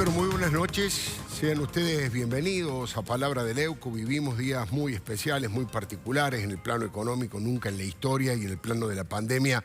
pero muy buenas noches. Sean ustedes bienvenidos a Palabra de Leuco. Vivimos días muy especiales, muy particulares en el plano económico, nunca en la historia, y en el plano de la pandemia.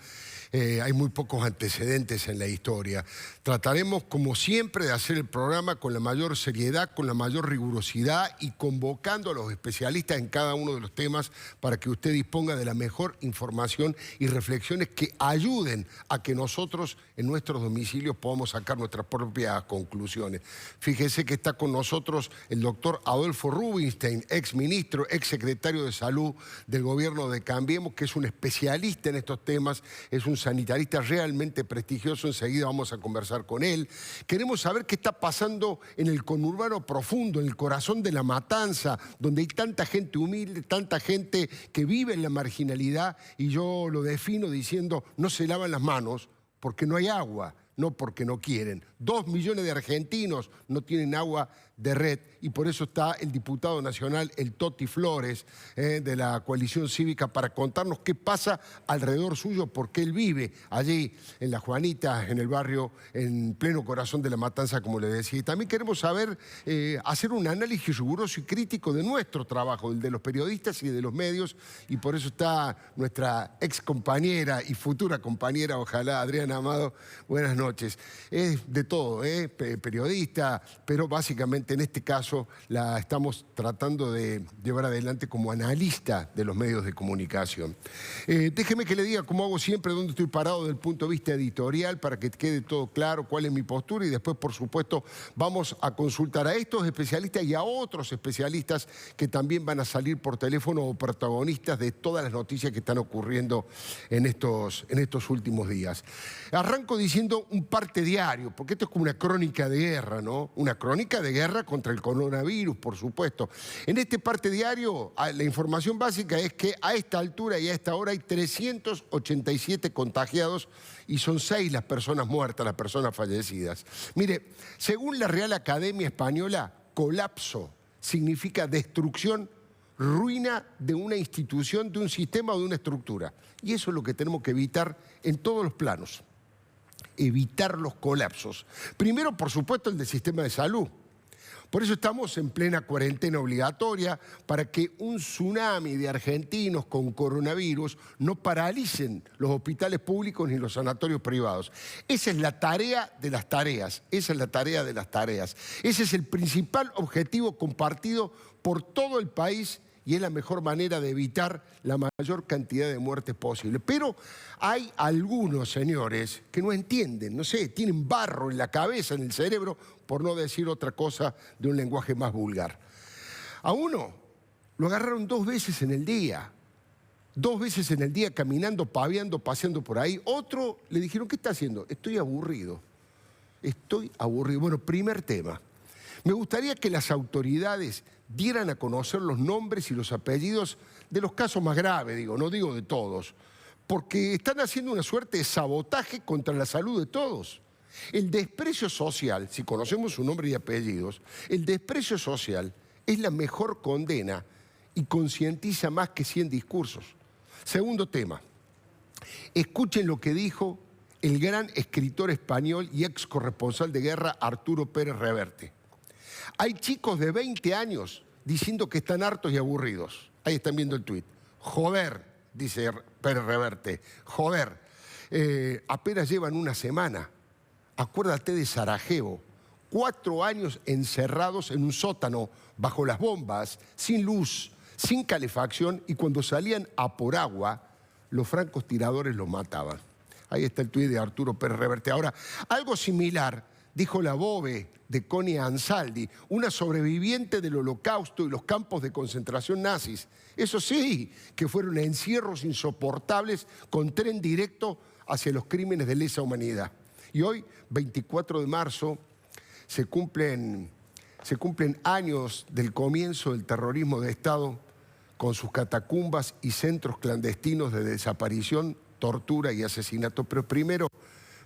Hay muy pocos antecedentes en la historia. Trataremos, como siempre, de hacer el programa con la mayor seriedad, con la mayor rigurosidad y convocando a los especialistas en cada uno de los temas para que usted disponga de la mejor información y reflexiones que ayuden a que nosotros en nuestros domicilios podamos sacar nuestras propias conclusiones. Fíjese que está con nosotros el doctor Adolfo Rubinstein, ex ministro, ex secretario de Salud del gobierno de Cambiemos, que es un especialista en estos temas, es un sanitarista realmente prestigioso. Enseguida vamos a conversar con él. Queremos saber qué está pasando en el conurbano profundo, en el corazón de La Matanza, donde hay tanta gente humilde, tanta gente que vive en la marginalidad, y yo lo defino diciendo: no se lavan las manos porque no hay agua, no porque no quieren. 2 millones de argentinos no tienen agua de red, y por eso está el diputado nacional, el Toti Flores, de la coalición cívica, para contarnos qué pasa alrededor suyo, porque él vive allí en La Juanita, en el barrio, en pleno corazón de La Matanza, como le decía. Y también queremos saber, hacer un análisis riguroso y crítico de nuestro trabajo, el de los periodistas y de los medios, y por eso está nuestra ex compañera y futura compañera, ojalá, Adriana Amado. Buenas noches. Es de todo, periodista, pero básicamente en este caso la estamos tratando de llevar adelante como analista de los medios de comunicación. Déjeme que le diga, como hago siempre, dónde estoy parado desde el punto de vista editorial, para que quede todo claro cuál es mi postura, y después, por supuesto, vamos a consultar a estos especialistas y a otros especialistas que también van a salir por teléfono o protagonistas de todas las noticias que están ocurriendo en estos últimos días. Arranco diciendo un parte diario, porque esto es como una crónica de guerra, ¿no? Una crónica de guerra contra el coronavirus, por supuesto. En este parte diario, la información básica es que a esta altura y a esta hora hay 387 contagiados, y son 6 las personas muertas, las personas fallecidas. Mire, según la Real Academia Española, colapso significa destrucción, ruina de una institución, de un sistema o de una estructura. Y eso es lo que tenemos que evitar en todos los planos. Evitar los colapsos. Primero, por supuesto, el del sistema de salud. Por eso estamos en plena cuarentena obligatoria, para que un tsunami de argentinos con coronavirus no paralicen los hospitales públicos ni los sanatorios privados. Esa es la tarea de las tareas, esa es la tarea de las tareas. Ese es el principal objetivo compartido por todo el país, y es la mejor manera de evitar la mayor cantidad de muertes posible. Pero hay algunos señores que no entienden, no sé, tienen barro en la cabeza, en el cerebro, por no decir otra cosa de un lenguaje más vulgar. A uno lo agarraron 2 veces en el día. 2 veces en el día caminando, paveando, paseando por ahí. Otro le dijeron: ¿qué está haciendo? Estoy aburrido. Estoy aburrido. Bueno, primer tema. Me gustaría que las autoridades dieran a conocer los nombres y los apellidos de los casos más graves, no digo de todos, porque están haciendo una suerte de sabotaje contra la salud de todos. El desprecio social, si conocemos su nombre y apellidos, el desprecio social es la mejor condena y concientiza más que 100 discursos. Segundo tema, escuchen lo que dijo el gran escritor español y ex corresponsal de guerra Arturo Pérez Reverte. Hay chicos de 20 años diciendo que están hartos y aburridos. Ahí están viendo el tuit. Joder, dice Pérez Reverte, joder. Apenas llevan una semana. Acuérdate de Sarajevo. 4 años encerrados en un sótano, bajo las bombas, sin luz, sin calefacción, y cuando salían a por agua, los francotiradores los mataban. Ahí está el tuit de Arturo Pérez Reverte. Ahora, algo similar dijo la Bove de Connie Ansaldi, una sobreviviente del Holocausto y los campos de concentración nazis. Eso sí, que fueron encierros insoportables con tren directo hacia los crímenes de lesa humanidad. Y hoy, 24 de marzo, se cumplen años del comienzo del terrorismo de Estado, con sus catacumbas y centros clandestinos de desaparición, tortura y asesinato. Pero primero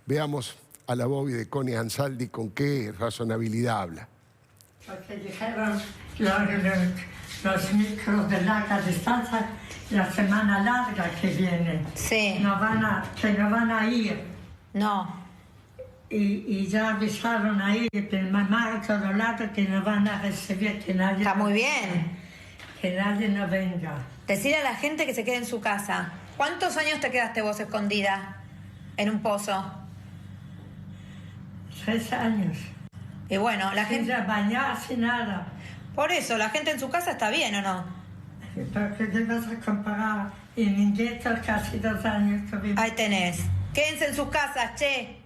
veamos a la Bobby de Connie Ansaldi con qué razonabilidad habla. Porque dijeron los micros de larga distancia la semana larga que viene. Sí. Que no van a ir. No. y ya avisaron ahí de mamá a todos lados que nos van a recibir, que nadie... Está muy bien. Que nadie nos venga. Decir a la gente que se quede en su casa. ¿Cuántos años te quedaste vos escondida en un pozo? 6 años. Y bueno, la gente... Sin bañarse, nada. Por eso, ¿la gente en su casa está bien o no? ¿Pero qué te vas a comparar? En mi gueto casi 2 años tuvimos. Ahí tenés. Quédense en sus casas, che.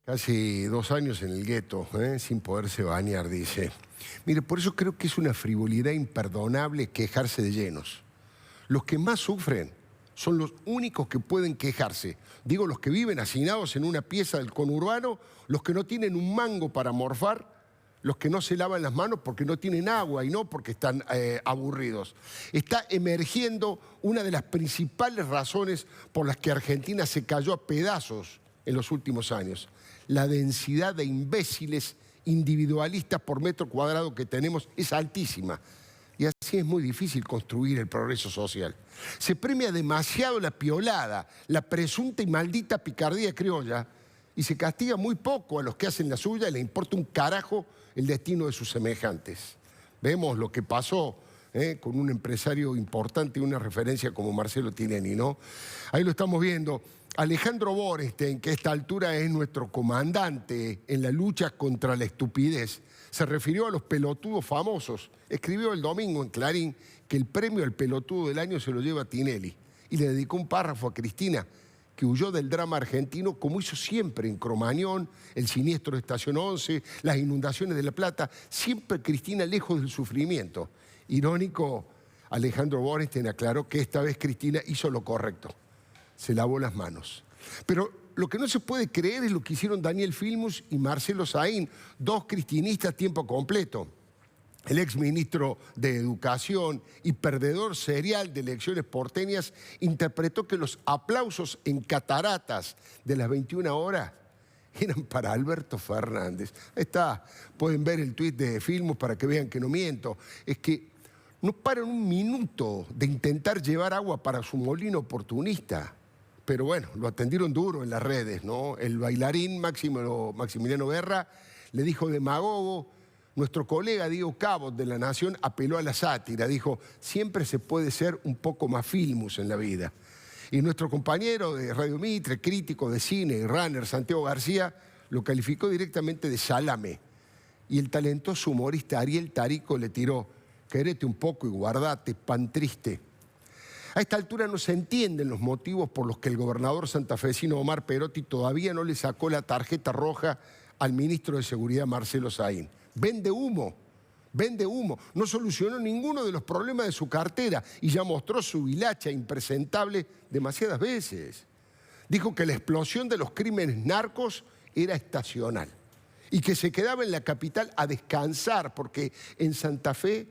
Casi 2 años en el gueto, sin poderse bañar, dice. Mire, por eso creo que es una frivolidad imperdonable quejarse de llenos. Los que más sufren son los únicos que pueden quejarse. Digo, los que viven hacinados en una pieza del conurbano, los que no tienen un mango para morfar, los que no se lavan las manos porque no tienen agua y no porque están aburridos. Está emergiendo una de las principales razones por las que Argentina se cayó a pedazos en los últimos años. La densidad de imbéciles individualistas por metro cuadrado que tenemos es altísima. Y así es muy difícil construir el progreso social. Se premia demasiado la piolada, la presunta y maldita picardía criolla, y se castiga muy poco a los que hacen la suya y le importa un carajo el destino de sus semejantes. Vemos lo que pasó con un empresario importante y una referencia como Marcelo Tinelli, ¿no? Ahí lo estamos viendo. Alejandro Bornstein, que a esta altura es nuestro comandante en la lucha contra la estupidez, se refirió a los pelotudos famosos. Escribió el domingo en Clarín que el premio al pelotudo del año se lo lleva Tinelli y le dedicó un párrafo a Cristina, que huyó del drama argentino como hizo siempre en Cromañón, el siniestro de Estación 11, las inundaciones de La Plata, siempre Cristina lejos del sufrimiento. Irónico, Alejandro Bornstein aclaró que esta vez Cristina hizo lo correcto, se lavó las manos. Pero lo que no se puede creer es lo que hicieron Daniel Filmus y Marcelo Saín, 2 cristinistas a tiempo completo. El exministro de Educación y perdedor serial de elecciones porteñas interpretó que los aplausos en cataratas de las 21 horas eran para Alberto Fernández. Ahí está, pueden ver el tuit de Filmus para que vean que no miento. Es que no paran un minuto de intentar llevar agua para su molino oportunista. Pero bueno, lo atendieron duro en las redes, ¿no? El bailarín Maximiliano Guerra le dijo demagogo. Nuestro colega Diego Cabot de La Nación apeló a la sátira, dijo, siempre se puede ser un poco más Filmus en la vida. Y nuestro compañero de Radio Mitre, crítico de cine y runner, Santiago García, lo calificó directamente de salame. Y el talentoso humorista Ariel Tarico le tiró, querete un poco y guardate, pan triste. A esta altura no se entienden los motivos por los que el gobernador santafesino Omar Perotti todavía no le sacó la tarjeta roja al ministro de Seguridad Marcelo Saín. Vende humo, no solucionó ninguno de los problemas de su cartera y ya mostró su hilacha impresentable demasiadas veces. Dijo que la explosión de los crímenes narcos era estacional y que se quedaba en la capital a descansar porque en Santa Fe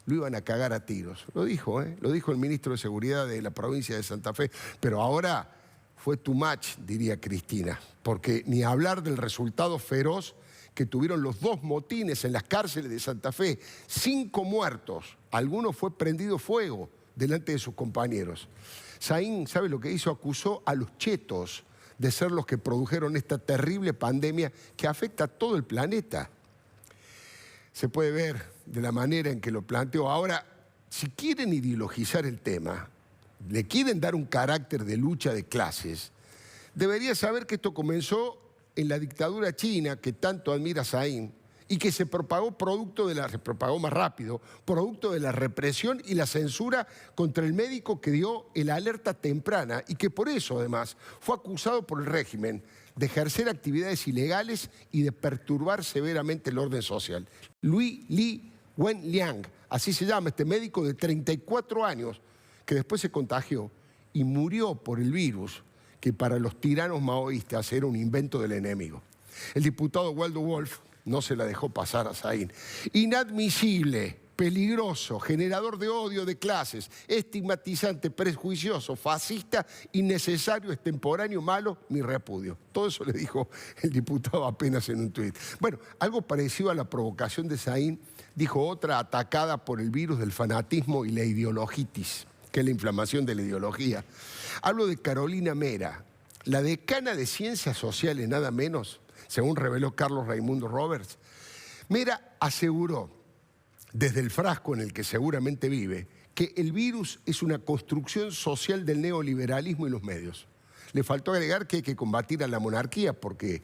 lo iban a cagar a tiros. Lo dijo el ministro de Seguridad de la provincia de Santa Fe, pero ahora fue too much, diría Cristina, porque ni hablar del resultado feroz que tuvieron los 2 motines en las cárceles de Santa Fe, 5 muertos, algunos fue prendido fuego delante de sus compañeros. Saín, ¿sabe lo que hizo? Acusó a los chetos de ser los que produjeron esta terrible pandemia que afecta a todo el planeta. Se puede ver de la manera en que lo planteó. Ahora, si quieren ideologizar el tema, le quieren dar un carácter de lucha de clases, debería saber que esto comenzó en la dictadura china que tanto admira Saín y que se propagó más rápido, producto de la represión y la censura contra el médico que dio el alerta temprana y que por eso además fue acusado por el régimen de ejercer actividades ilegales y de perturbar severamente el orden social. Lui Li Wenliang, así se llama este médico de 34 años que después se contagió y murió por el virus que para los tiranos maoístas era un invento del enemigo. El diputado Waldo Wolf no se la dejó pasar a Saín. Inadmisible, peligroso, generador de odio de clases, estigmatizante, prejuicioso, fascista, innecesario, extemporáneo, malo, mi repudio. Todo eso le dijo el diputado apenas en un tuit. Bueno, algo parecido a la provocación de Saín dijo otra atacada por el virus del fanatismo y la ideologitis, que es la inflamación de la ideología. Hablo de Carolina Mera, la decana de Ciencias Sociales, nada menos, según reveló Carlos Raimundo Roberts, Mera aseguró, desde el frasco en el que seguramente vive, que el virus es una construcción social del neoliberalismo y los medios. Le faltó agregar que hay que combatir a la monarquía porque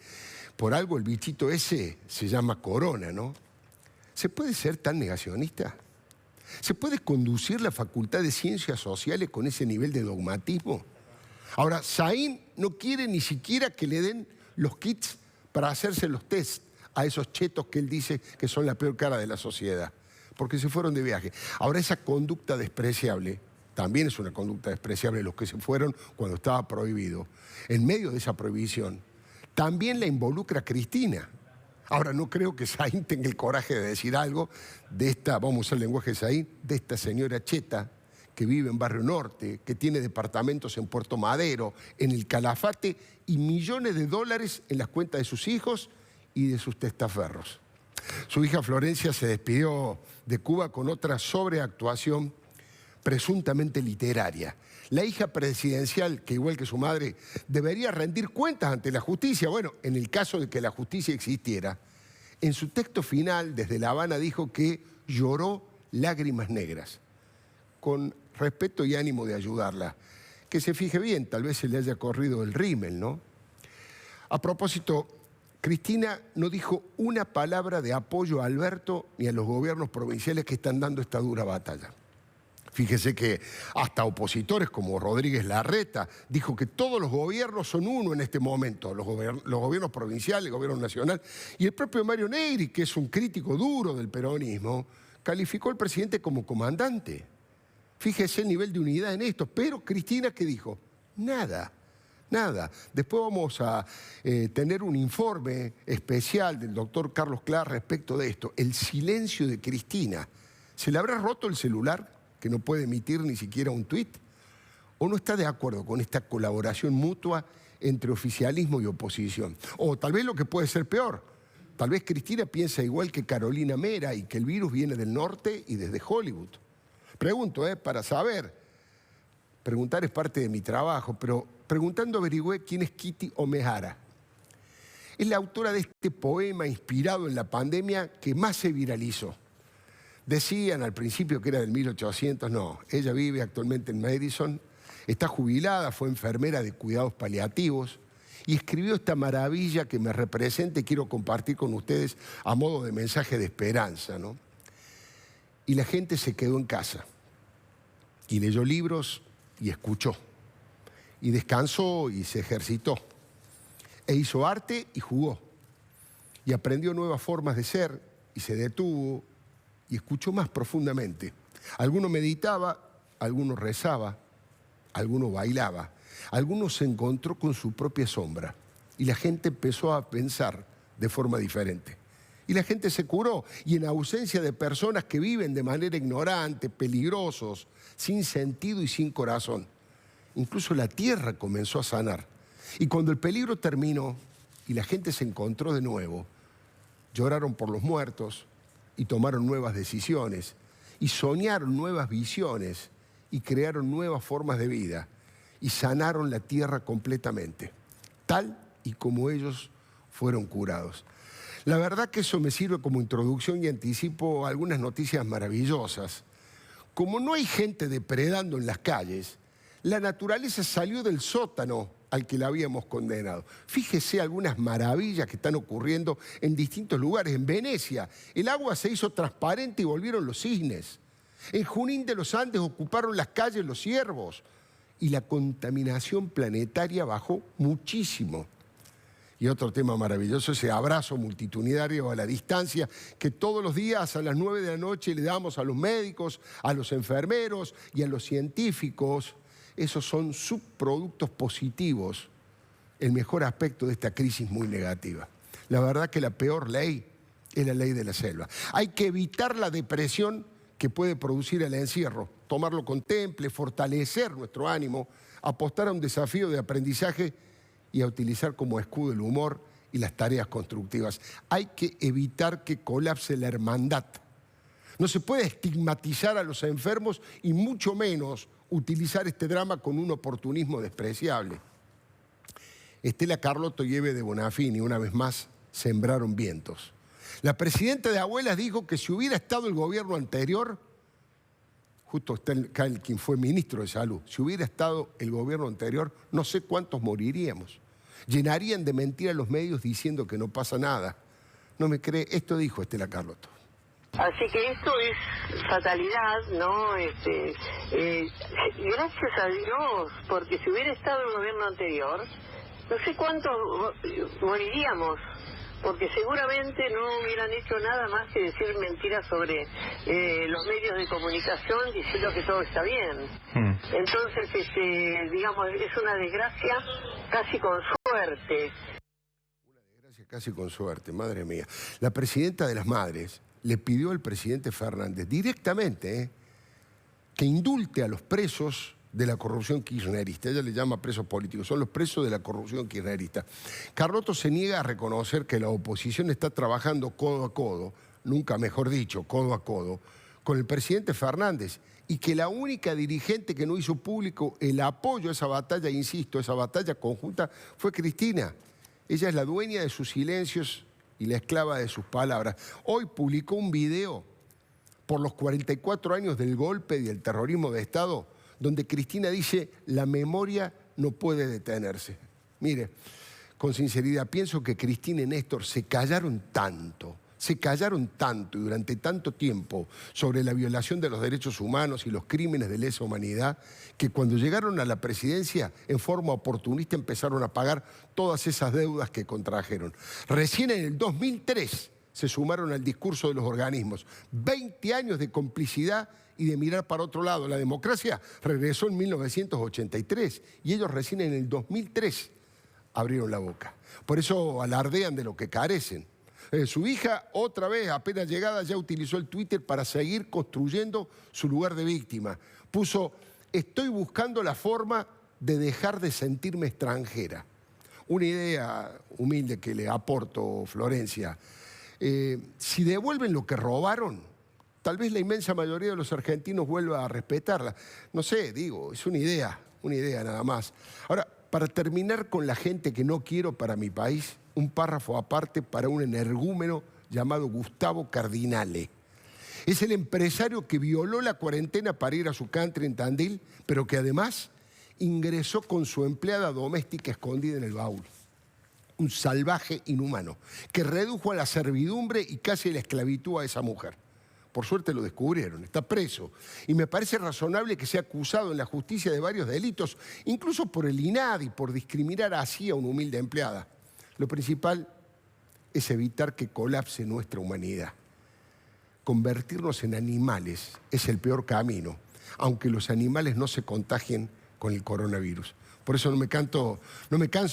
por algo el bichito ese se llama corona, ¿no? ¿Se puede ser tan negacionista? ¿Se puede conducir la Facultad de Ciencias Sociales con ese nivel de dogmatismo? Ahora, Saín no quiere ni siquiera que le den los kits para hacerse los test a esos chetos que él dice que son la peor cara de la sociedad, porque se fueron de viaje. Ahora, esa conducta despreciable, también es una conducta despreciable los que se fueron cuando estaba prohibido. En medio de esa prohibición, también la involucra Cristina. Ahora, no creo que Saín tenga el coraje de decir algo de esta, vamos a usar el lenguaje de Saín, de esta señora cheta que vive en Barrio Norte, que tiene departamentos en Puerto Madero, en el Calafate y millones de dólares en las cuentas de sus hijos y de sus testaferros. Su hija Florencia se despidió de Cuba con otra sobreactuación presuntamente literaria. La hija presidencial, que igual que su madre, debería rendir cuentas ante la justicia. Bueno, en el caso de que la justicia existiera, en su texto final, desde La Habana, dijo que lloró lágrimas negras, con respeto y ánimo de ayudarla. Que se fije bien, tal vez se le haya corrido el rímel, ¿no? A propósito, Cristina no dijo una palabra de apoyo a Alberto ni a los gobiernos provinciales que están dando esta dura batalla. Fíjese que hasta opositores como Rodríguez Larreta dijo que todos los gobiernos son uno en este momento, los gobiernos provinciales, el gobierno nacional. Y el propio Mario Negri, que es un crítico duro del peronismo, calificó al presidente como comandante. Fíjese el nivel de unidad en esto. Pero Cristina, ¿qué dijo? Nada. Nada. Después vamos a tener un informe especial del doctor Carlos Clark respecto de esto. El silencio de Cristina. ¿Se le habrá roto el celular, que no puede emitir ni siquiera un tuit? ¿O no está de acuerdo con esta colaboración mutua entre oficialismo y oposición? O tal vez lo que puede ser peor, tal vez Cristina piensa igual que Carolina Mera y que el virus viene del norte y desde Hollywood. Pregunto, para saber. Preguntar es parte de mi trabajo, pero preguntando averigüé quién es Kitty O'Meara. Es la autora de este poema inspirado en la pandemia que más se viralizó. Decían al principio que era del 1800, no. Ella vive actualmente en Madison, está jubilada, fue enfermera de cuidados paliativos y escribió esta maravilla que me representa y quiero compartir con ustedes a modo de mensaje de esperanza, ¿no? Y la gente se quedó en casa y leyó libros y escuchó y descansó y se ejercitó e hizo arte y jugó y aprendió nuevas formas de ser y se detuvo y escuchó más profundamente. Alguno meditaba, alguno rezaba, alguno bailaba, alguno se encontró con su propia sombra y la gente empezó a pensar de forma diferente. Y la gente se curó y en ausencia de personas que viven de manera ignorante, peligrosos, sin sentido y sin corazón, incluso la tierra comenzó a sanar. Y cuando el peligro terminó y la gente se encontró de nuevo, lloraron por los muertos, y tomaron nuevas decisiones, y soñaron nuevas visiones, y crearon nuevas formas de vida, y sanaron la tierra completamente, tal y como ellos fueron curados. La verdad que eso me sirve como introducción y anticipo algunas noticias maravillosas. Como no hay gente depredando en las calles, la naturaleza salió del sótano al que la habíamos condenado. Fíjese algunas maravillas que están ocurriendo en distintos lugares. En Venecia, el agua se hizo transparente y volvieron los cisnes. En Junín de los Andes ocuparon las calles los ciervos. Y la contaminación planetaria bajó muchísimo. Y otro tema maravilloso, ese abrazo multitudinario a la distancia que todos los días a las 9 de la noche le damos a los médicos, a los enfermeros y a los científicos. Esos son subproductos positivos, el mejor aspecto de esta crisis muy negativa. La verdad que la peor ley es la ley de la selva. Hay que evitar la depresión que puede producir el encierro, tomarlo con temple, fortalecer nuestro ánimo, apostar a un desafío de aprendizaje y a utilizar como escudo el humor y las tareas constructivas. Hay que evitar que colapse la hermandad. No se puede estigmatizar a los enfermos y mucho menos utilizar este drama con un oportunismo despreciable. Estela Carlotto y Eve de Bonafini, una vez más, sembraron vientos. La presidenta de Abuelas dijo que si hubiera estado el gobierno anterior, justo está acá quien fue ministro de Salud, si hubiera estado el gobierno anterior, no sé cuántos moriríamos. Llenarían de mentira los medios diciendo que no pasa nada. No me cree, esto dijo Estela Carlotto. Así que esto es fatalidad, ¿no? Gracias a Dios, porque si hubiera estado el gobierno anterior, no sé cuántos moriríamos, porque seguramente no hubieran hecho nada más que decir mentiras sobre los medios de comunicación diciendo que todo está bien. Entonces, digamos, es una desgracia casi con suerte. Una desgracia casi con suerte, madre mía. La presidenta de las Madres le pidió al presidente Fernández directamente que indulte a los presos de la corrupción kirchnerista. Ella le llama presos políticos, son los presos de la corrupción kirchnerista. Carlotto se niega a reconocer que la oposición está trabajando codo a codo, nunca mejor dicho, codo a codo, con el presidente Fernández, y que la única dirigente que no hizo público el apoyo a esa batalla, insisto, esa batalla conjunta, fue Cristina. Ella es la dueña de sus silencios y la esclava de sus palabras. Hoy publicó un video por los 44 años del golpe y del terrorismo de Estado, donde Cristina dice, la memoria no puede detenerse. Mire, con sinceridad, pienso que Cristina y Néstor se callaron tanto y durante tanto tiempo sobre la violación de los derechos humanos y los crímenes de lesa humanidad, que cuando llegaron a la presidencia, en forma oportunista empezaron a pagar todas esas deudas que contrajeron. Recién en el 2003 se sumaron al discurso de los organismos. 20 años de complicidad y de mirar para otro lado. La democracia regresó en 1983 y ellos recién en el 2003 abrieron la boca. Por eso alardean de lo que carecen. Su hija, otra vez, apenas llegada, ya utilizó el Twitter para seguir construyendo su lugar de víctima. Puso, estoy buscando la forma de dejar de sentirme extranjera. Una idea humilde que le aporto, Florencia. Si devuelven lo que robaron, tal vez la inmensa mayoría de los argentinos vuelva a respetarla. No sé, digo, es una idea nada más. Ahora, para terminar con la gente que no quiero para mi país, un párrafo aparte para un energúmeno llamado Gustavo Cardinale. Es el empresario que violó la cuarentena para ir a su country en Tandil, pero que además ingresó con su empleada doméstica escondida en el baúl. Un salvaje inhumano, que redujo a la servidumbre y casi a la esclavitud a esa mujer. Por suerte lo descubrieron, está preso. Y me parece razonable que sea acusado en la justicia de varios delitos, incluso por el INADI, por discriminar así a una humilde empleada. Lo principal es evitar que colapse nuestra humanidad. Convertirnos en animales es el peor camino, aunque los animales no se contagien con el coronavirus. Por eso no me canso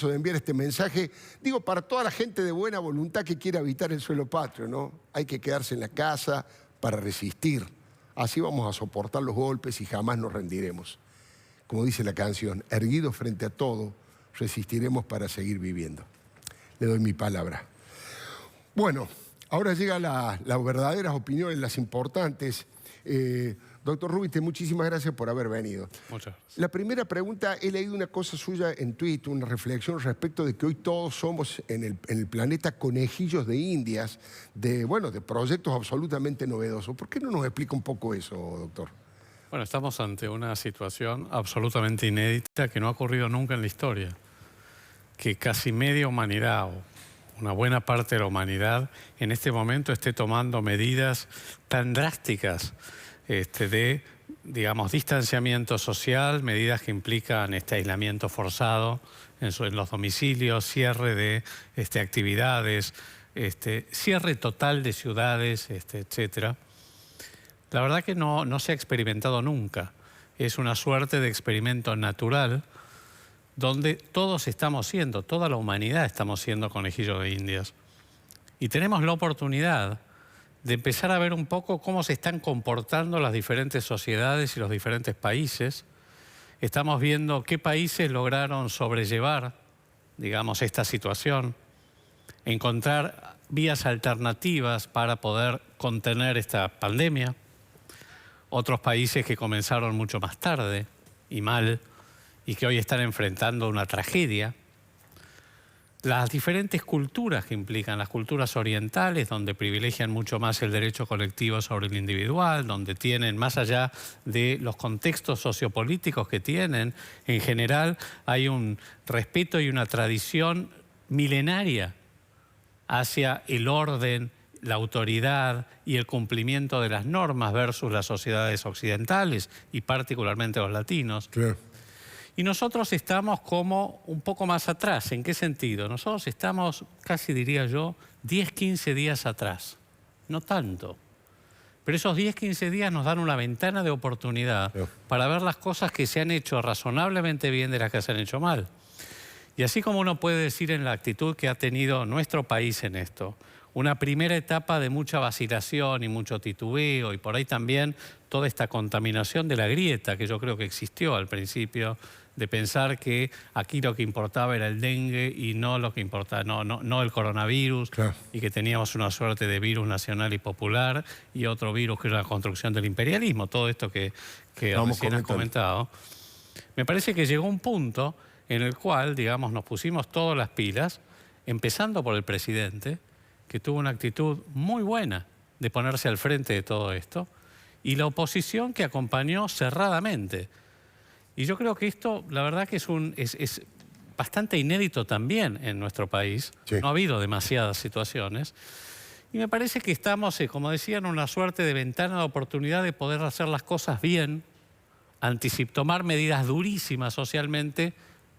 de enviar este mensaje, digo, para toda la gente de buena voluntad que quiera habitar el suelo patrio, ¿no? Hay que quedarse en la casa para resistir. Así vamos a soportar los golpes y jamás nos rendiremos. Como dice la canción, erguidos frente a todo, resistiremos para seguir viviendo. Le doy mi palabra. Bueno, ahora llegan las verdaderas opiniones, las importantes. Doctor Rubinstein, muchísimas gracias por haber venido. Muchas gracias. La primera pregunta, he leído una cosa suya en Twitter, una reflexión respecto de que hoy todos somos en el planeta conejillos de indias, de proyectos absolutamente novedosos. ¿Por qué no nos explica un poco eso, doctor? Bueno, estamos ante una situación absolutamente inédita que no ha ocurrido nunca en la historia. Que casi media humanidad, o una buena parte de la humanidad, en este momento esté tomando medidas tan drásticas de, digamos, distanciamiento social, medidas que implican aislamiento forzado en los domicilios, cierre de actividades, cierre total de ciudades, etcétera. La verdad que no se ha experimentado nunca. Es una suerte de experimento natural donde todos estamos siendo, toda la humanidad estamos siendo conejillos de indias. Y tenemos la oportunidad de empezar a ver un poco cómo se están comportando las diferentes sociedades y los diferentes países. Estamos viendo qué países lograron sobrellevar, digamos, esta situación, encontrar vías alternativas para poder contener esta pandemia. Otros países que comenzaron mucho más tarde y mal, y que hoy están enfrentando una tragedia. las diferentes culturas que implican, las culturas orientales, donde privilegian mucho más el derecho colectivo sobre el individual, donde tienen, más allá de los contextos sociopolíticos que tienen, en general hay un respeto y una tradición milenaria hacia el orden, la autoridad y el cumplimiento de las normas versus las sociedades occidentales y particularmente los latinos. Claro. Y nosotros estamos como un poco más atrás. ¿En qué sentido? Nosotros estamos, casi diría yo, 10, 15 días atrás. No tanto. Pero esos 10, 15 días nos dan una ventana de oportunidad para ver las cosas que se han hecho razonablemente bien de las que se han hecho mal. Y así como uno puede decir en la actitud que ha tenido nuestro país en esto, una primera etapa de mucha vacilación y mucho titubeo, y por ahí también toda esta contaminación de la grieta que yo creo que existió al principio, de pensar que aquí lo que importaba era el dengue y no lo que importaba, no el coronavirus, claro, y que teníamos una suerte de virus nacional y popular y otro virus que era la construcción del imperialismo, todo esto que recién has comentado. Me parece que llegó un punto en el cual, digamos, nos pusimos todas las pilas, empezando por el presidente, que tuvo una actitud muy buena de ponerse al frente de todo esto, y la oposición que acompañó cerradamente. Y yo creo que esto, la verdad que es bastante inédito también en nuestro país. Sí. No ha habido demasiadas situaciones. Y me parece que estamos, como decía, en una suerte de ventana de oportunidad de poder hacer las cosas bien, tomar medidas durísimas socialmente,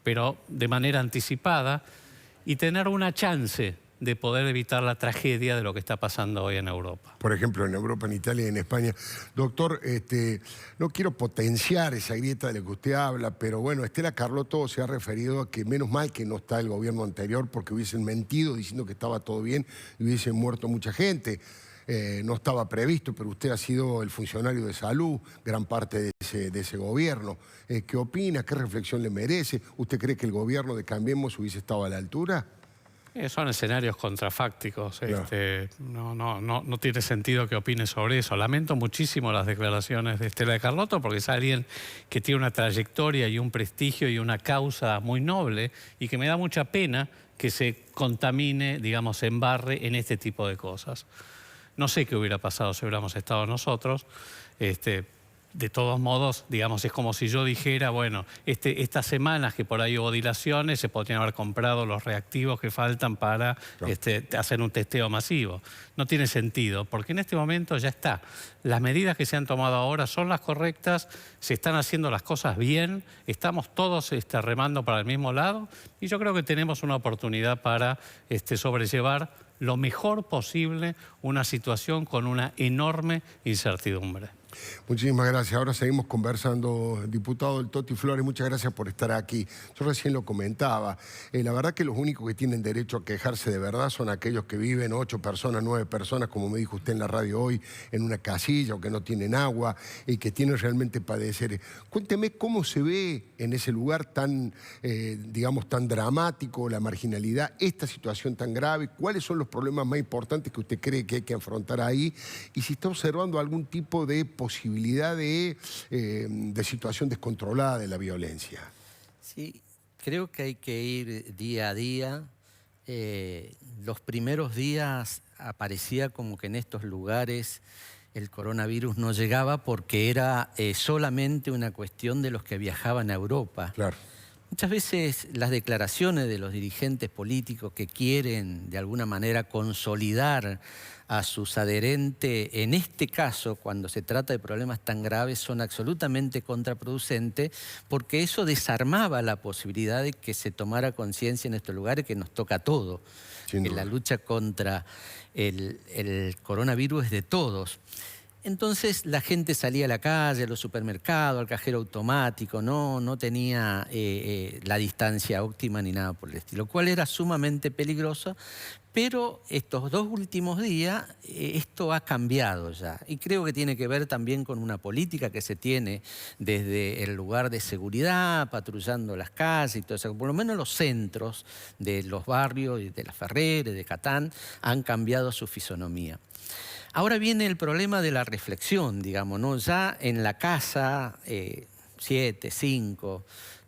pero de manera anticipada, y tener una chance de poder evitar la tragedia de lo que está pasando hoy en Europa. Por ejemplo, en Europa, en Italia y en España. Doctor, no quiero potenciar esa grieta de la que usted habla, pero bueno, Estela Carlotto se ha referido a que menos mal que no está el gobierno anterior porque hubiesen mentido diciendo que estaba todo bien y hubiesen muerto mucha gente. No estaba previsto, pero usted ha sido el funcionario de salud gran parte de ese gobierno. ¿Qué opina? ¿Qué reflexión le merece? ¿Usted cree que el gobierno de Cambiemos hubiese estado a la altura? Son escenarios contrafácticos. Claro. No tiene sentido que opine sobre eso. Lamento muchísimo las declaraciones de Estela de Carlotto porque es alguien que tiene una trayectoria y un prestigio y una causa muy noble y que me da mucha pena que se contamine, digamos, se embarre en este tipo de cosas. No sé qué hubiera pasado si hubiéramos estado nosotros. De todos modos, digamos, es como si yo dijera, bueno, estas semanas que por ahí hubo dilaciones, se podrían haber comprado los reactivos que faltan para hacer un testeo masivo. No tiene sentido, porque en este momento ya está. Las medidas que se han tomado ahora son las correctas, se están haciendo las cosas bien, estamos todos remando para el mismo lado, y yo creo que tenemos una oportunidad para sobrellevar lo mejor posible una situación con una enorme incertidumbre. Muchísimas gracias. Ahora seguimos conversando. Diputado del Toti Flores, muchas gracias por estar aquí. Yo recién lo comentaba. La verdad que los únicos que tienen derecho a quejarse de verdad son aquellos que viven 8 personas, 9 personas, como me dijo usted en la radio hoy, en una casilla o que no tienen agua y que tienen realmente padecer. Cuénteme cómo se ve en ese lugar tan, digamos, tan dramático, la marginalidad, esta situación tan grave. ¿Cuáles son los problemas más importantes que usted cree que hay que afrontar ahí? Y si está observando algún tipo de posibilidad de situación descontrolada de la violencia. Sí, creo que hay que ir día a día. Los primeros días aparecía como que en estos lugares el coronavirus no llegaba porque era solamente una cuestión de los que viajaban a Europa. Claro. Muchas veces las declaraciones de los dirigentes políticos que quieren de alguna manera consolidar a sus adherentes, en este caso, cuando se trata de problemas tan graves, son absolutamente contraproducentes porque eso desarmaba la posibilidad de que se tomara conciencia en estos lugares que nos toca a todos. Que la lucha contra el coronavirus es de todos. Entonces la gente salía a la calle, a los supermercados, al cajero automático, no tenía la distancia óptima ni nada por el estilo, lo cual era sumamente peligroso, pero estos 2 últimos días esto ha cambiado ya y creo que tiene que ver también con una política que se tiene desde el lugar de seguridad, patrullando las calles y todo eso. Por lo menos los centros de los barrios, de Las Ferreres, de Catán, han cambiado su fisonomía. Ahora viene el problema de la reflexión, digamos, ¿no? Ya en la casa, 7, 5,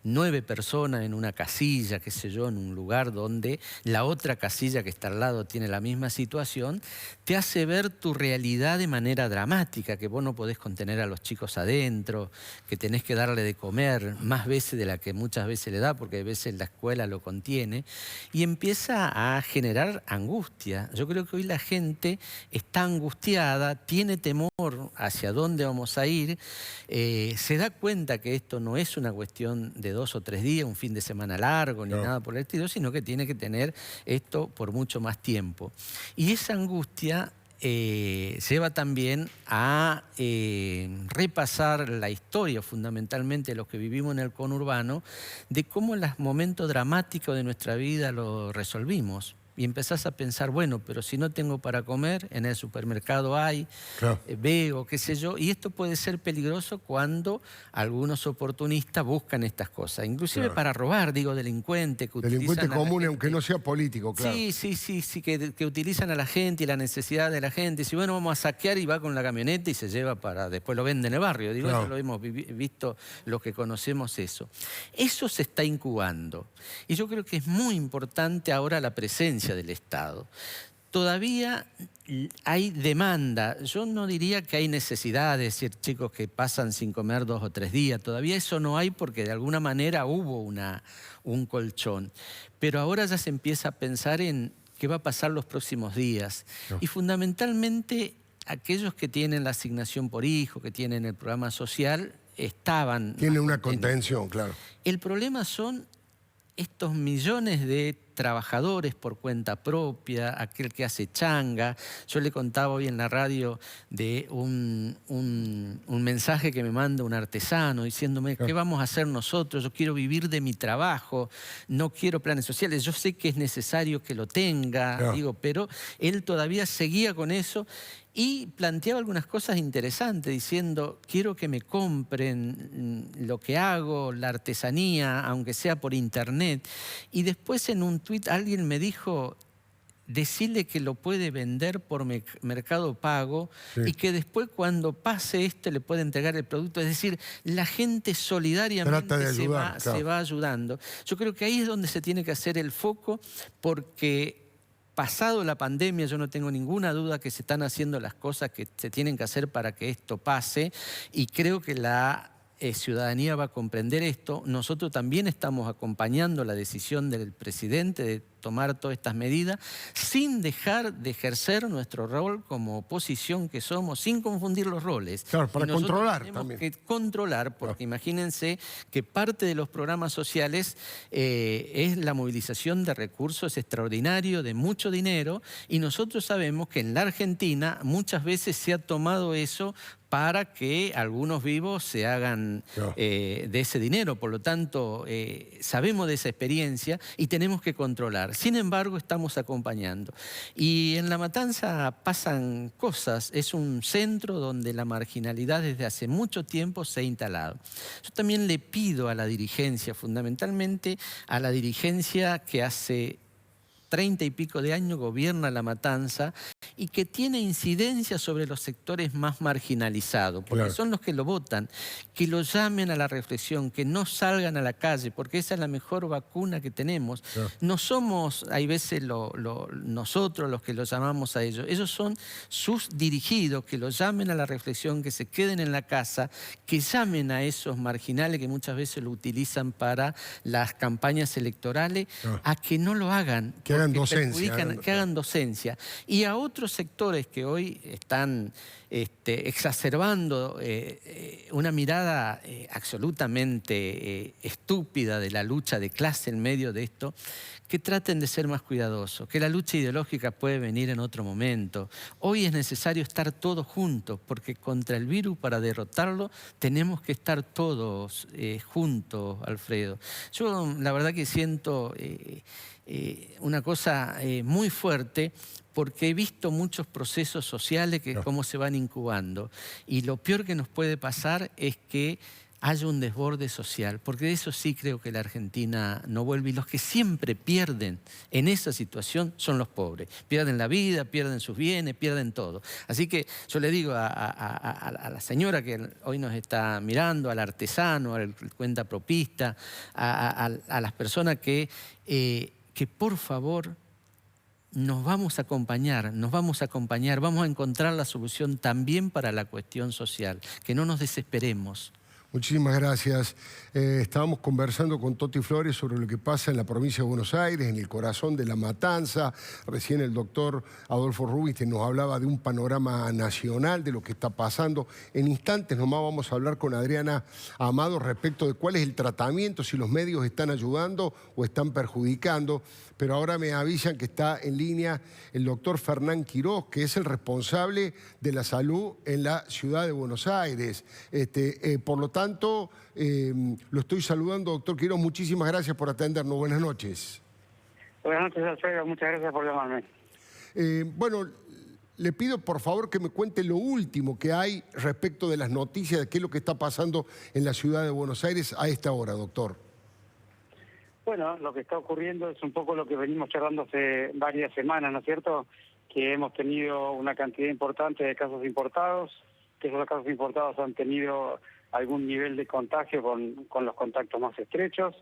9 personas en una casilla, qué sé yo, en un lugar donde la otra casilla que está al lado tiene la misma situación, te hace ver tu realidad de manera dramática, que vos no podés contener a los chicos adentro, que tenés que darle de comer más veces de la que muchas veces le da, porque a veces la escuela lo contiene, y empieza a generar angustia. Yo creo que hoy la gente está angustiada, tiene temor hacia dónde vamos a ir, se da cuenta que esto no es una cuestión de 2 o 3 días, un fin de semana largo, ni nada por el estilo, sino que tiene que tener esto por mucho más tiempo. Y esa angustia lleva también a repasar la historia, fundamentalmente los que vivimos en el conurbano, de cómo en los momentos dramáticos de nuestra vida lo resolvimos. Y empezás a pensar, bueno, pero si no tengo para comer, en el supermercado hay, veo, qué sé yo, y esto puede ser peligroso cuando algunos oportunistas buscan estas cosas, inclusive para robar, digo, delincuentes que utilizan Delincuente común, gente, aunque no sea político, claro. Sí, que utilizan a la gente y la necesidad de la gente. Si bueno, vamos a saquear, y va con la camioneta y se lleva para, después lo vende en el barrio. Digo, eso lo hemos visto los que conocemos eso. Eso se está incubando. Y yo creo que es muy importante ahora la presencia del Estado. Todavía hay demanda. Yo no diría que hay necesidad de decir chicos que pasan sin comer 2 o 3 días. Todavía eso no hay porque de alguna manera hubo un colchón. Pero ahora ya se empieza a pensar en qué va a pasar los próximos días. Y fundamentalmente aquellos que tienen la asignación por hijo, que tienen el programa social, tienen una contención, claro. El problema son estos millones de trabajadores por cuenta propia, aquel que hace changa. Yo le contaba hoy en la radio de un mensaje que me manda un artesano diciéndome, ¿qué vamos a hacer nosotros? Yo quiero vivir de mi trabajo, no quiero planes sociales. Yo sé que es necesario que lo tenga, digo, pero él todavía seguía con eso. Y planteaba algunas cosas interesantes, diciendo, quiero que me compren lo que hago, la artesanía, aunque sea por internet. Y después en un tuit alguien me dijo, decirle que lo puede vender por Mercado Pago y que después cuando pase esto le puede entregar el producto. Es decir, la gente solidariamente se va ayudando. Yo creo que ahí es donde se tiene que hacer el foco, porque pasado la pandemia, yo no tengo ninguna duda que se están haciendo las cosas que se tienen que hacer para que esto pase, y creo que la ciudadanía va a comprender esto. Nosotros también estamos acompañando la decisión del presidente de tomar todas estas medidas sin dejar de ejercer nuestro rol como oposición que somos, sin confundir los roles. Claro, para controlar también. Tenemos que controlar, porque imagínense que parte de los programas sociales es la movilización de recursos extraordinarios, de mucho dinero, y nosotros sabemos que en la Argentina muchas veces se ha tomado eso para que algunos vivos se hagan de ese dinero. Por lo tanto, sabemos de esa experiencia y tenemos que controlar. Sin embargo, estamos acompañando. Y en La Matanza pasan cosas. Es un centro donde la marginalidad desde hace mucho tiempo se ha instalado. Yo también le pido a la dirigencia, fundamentalmente a la dirigencia que hace 30 y pico de años gobierna La Matanza y que tiene incidencia sobre los sectores más marginalizados, porque son los que lo votan, que lo llamen a la reflexión, que no salgan a la calle, porque esa es la mejor vacuna que tenemos. No somos, hay veces, nosotros los que los llamamos a ellos son sus dirigidos, que los llamen a la reflexión, que se queden en la casa, que llamen a esos marginales que muchas veces lo utilizan para las campañas electorales, a que no lo hagan. Que hagan docencia. Y a otros sectores que hoy están exacerbando una mirada absolutamente estúpida de la lucha de clase en medio de esto, que traten de ser más cuidadosos, que la lucha ideológica puede venir en otro momento. Hoy es necesario estar todos juntos, porque contra el virus, para derrotarlo, tenemos que estar todos juntos, Alfredo. Yo la verdad que siento una cosa muy fuerte, porque he visto muchos procesos sociales que cómo se van incubando. Y lo peor que nos puede pasar es que haya un desborde social, porque de eso sí creo que la Argentina no vuelve, y los que siempre pierden en esa situación son los pobres. Pierden la vida, pierden sus bienes, pierden todo. Así que yo le digo a la señora que hoy nos está mirando, al artesano, al cuentapropista, a las personas que por favor nos vamos a acompañar, vamos a encontrar la solución también para la cuestión social, que no nos desesperemos. Muchísimas gracias. Estábamos conversando con Toti Flores sobre lo que pasa en la provincia de Buenos Aires, en el corazón de la matanza. Recién el doctor Adolfo Rubinstein nos hablaba de un panorama nacional, de lo que está pasando. En instantes nomás vamos a hablar con Adriana Amado respecto de cuál es el tratamiento, si los medios están ayudando o están perjudicando. Pero ahora me avisan que está en línea el doctor Fernán Quirós, que es el responsable de la salud en la ciudad de Buenos Aires. Por lo tanto, lo estoy saludando, doctor Quirós. Muchísimas gracias por atendernos. Buenas noches. Buenas noches, Alfredo. Muchas gracias por llamarme. Bueno, le pido por favor que me cuente lo último que hay respecto de las noticias de qué es lo que está pasando en la ciudad de Buenos Aires a esta hora, doctor. Bueno, lo que está ocurriendo es un poco lo que venimos charlando hace varias semanas, ¿no es cierto? Que hemos tenido una cantidad importante de casos importados, que esos casos importados han tenido algún nivel de contagio con los contactos más estrechos,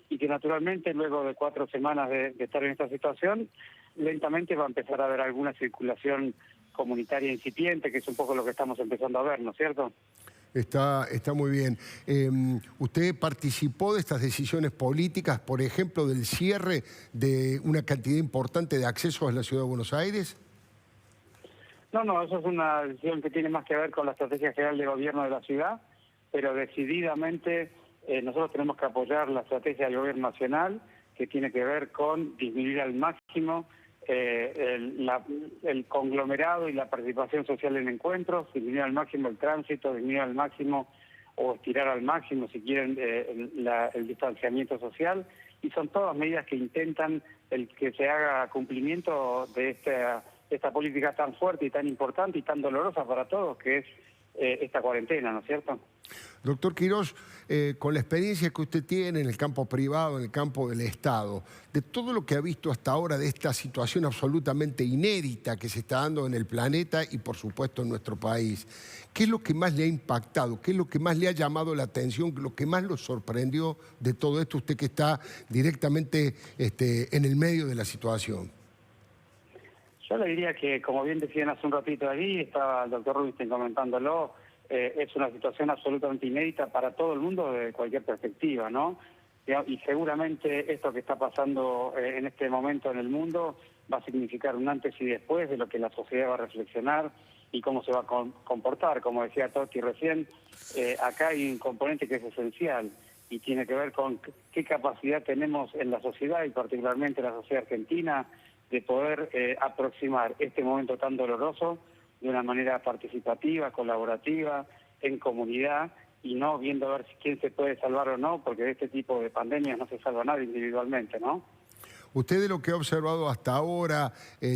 y que naturalmente luego de 4 semanas de estar en esta situación, lentamente va a empezar a haber alguna circulación comunitaria incipiente, que es un poco lo que estamos empezando a ver, ¿no es cierto? Está muy bien. ¿Usted participó de estas decisiones políticas, por ejemplo, del cierre de una cantidad importante de accesos a la ciudad de Buenos Aires? No, eso es una decisión que tiene más que ver con la estrategia general de gobierno de la ciudad, pero decididamente nosotros tenemos que apoyar la estrategia del gobierno nacional, que tiene que ver con disminuir al máximo el conglomerado y la participación social en encuentros, disminuir al máximo el tránsito, disminuir al máximo o estirar al máximo, si quieren, el distanciamiento social, y son todas medidas que intentan que se haga cumplimiento de esta política tan fuerte y tan importante y tan dolorosa para todos, que es esta cuarentena, ¿no es cierto? Doctor Quirós, con la experiencia que usted tiene en el campo privado, en el campo del Estado, de todo lo que ha visto hasta ahora de esta situación absolutamente inédita que se está dando en el planeta y por supuesto en nuestro país, ¿qué es lo que más le ha impactado? ¿Qué es lo que más le ha llamado la atención? ¿Lo que más lo sorprendió de todo esto, usted que está directamente en el medio de la situación? Yo le diría que, como bien decían hace un ratito allí, estaba el doctor Rubinstein comentándolo, es una situación absolutamente inédita para todo el mundo desde cualquier perspectiva, ¿no? Y seguramente esto que está pasando en este momento en el mundo va a significar un antes y después de lo que la sociedad va a reflexionar y cómo se va a comportar. Como decía Toti recién, acá hay un componente que es esencial y tiene que ver con qué capacidad tenemos en la sociedad y particularmente en la sociedad argentina de poder aproximar este momento tan doloroso de una manera participativa, colaborativa, en comunidad, y no viendo a ver quién se puede salvar o no, porque de este tipo de pandemias no se salva nadie individualmente, ¿no? ¿Usted de lo que ha observado hasta ahora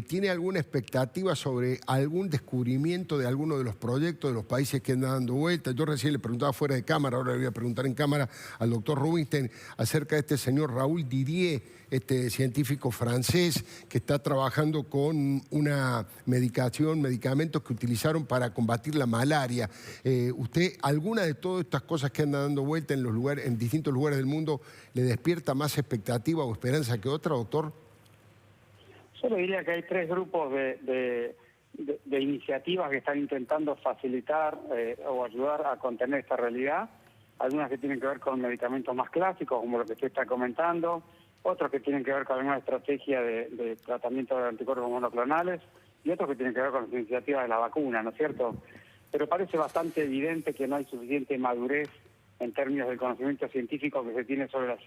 tiene alguna expectativa sobre algún descubrimiento de alguno de los proyectos de los países que andan dando vueltas? Yo recién le preguntaba fuera de cámara, ahora le voy a preguntar en cámara al doctor Rubinstein acerca de este señor Raúl Didier, este científico francés que está trabajando con una medicamentos que utilizaron para combatir la malaria. ¿Usted alguna de todas estas cosas que andan dando vueltas en distintos lugares del mundo le despierta más expectativa o esperanza que otra, doctor? Yo le diría que hay 3 grupos de iniciativas que están intentando facilitar o ayudar a contener esta realidad. Algunas que tienen que ver con medicamentos más clásicos, como lo que usted está comentando, otros que tienen que ver con alguna estrategia de tratamiento de anticuerpos monoclonales y otros que tienen que ver con las iniciativas de la vacuna, ¿no es cierto? Pero parece bastante evidente que no hay suficiente madurez en términos del conocimiento científico que se tiene sobre las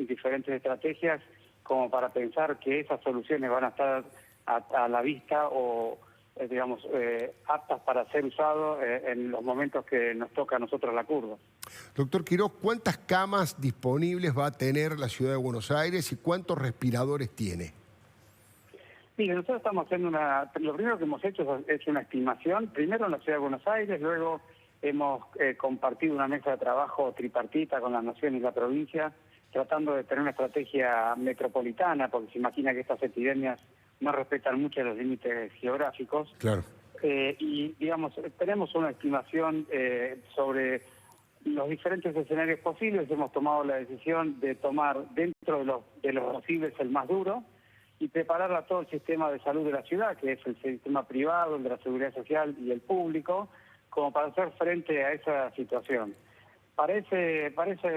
diferentes estrategias como para pensar que esas soluciones van a estar a la vista o, digamos, aptas para ser usados en los momentos que nos toca a nosotros la curva. Doctor Quirós, ¿cuántas camas disponibles va a tener la ciudad de Buenos Aires y cuántos respiradores tiene? Mire, nosotros estamos haciendo lo primero que hemos hecho es una estimación, primero en la ciudad de Buenos Aires, luego hemos compartido una mesa de trabajo tripartita con la Nación y la provincia, tratando de tener una estrategia metropolitana, porque se imagina que estas epidemias no respetan mucho los límites geográficos. Claro. Y, digamos, tenemos una estimación sobre los diferentes escenarios posibles. Hemos tomado la decisión de tomar dentro de los posibles el más duro y preparar a todo el sistema de salud de la ciudad, que es el sistema privado, el de la seguridad social y el público, como para hacer frente a esa situación. Para esa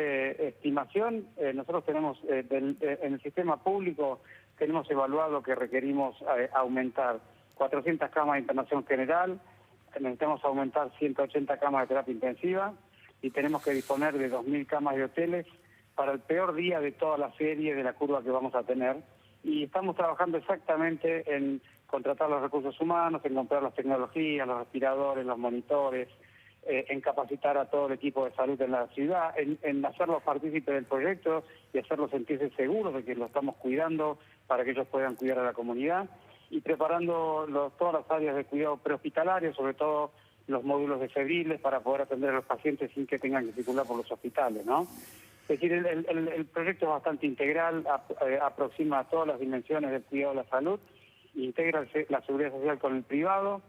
estimación, nosotros tenemos, en el sistema público, tenemos evaluado que requerimos aumentar 400 camas de internación general, necesitamos aumentar 180 camas de terapia intensiva y tenemos que disponer de 2.000 camas de hoteles para el peor día de toda la serie de la curva que vamos a tener. Y estamos trabajando exactamente en contratar los recursos humanos, en comprar las tecnologías, los respiradores, los monitores, en capacitar a todo el equipo de salud en la ciudad, en hacerlos partícipes del proyecto y hacerlos sentirse seguros de que lo estamos cuidando para que ellos puedan cuidar a la comunidad, y preparando todas las áreas de cuidado prehospitalario, sobre todo los módulos de febriles, para poder atender a los pacientes sin que tengan que circular por los hospitales, ¿no? Es decir, el proyecto es bastante integral, aproxima todas las dimensiones del cuidado de la salud, integra la seguridad social con el privado,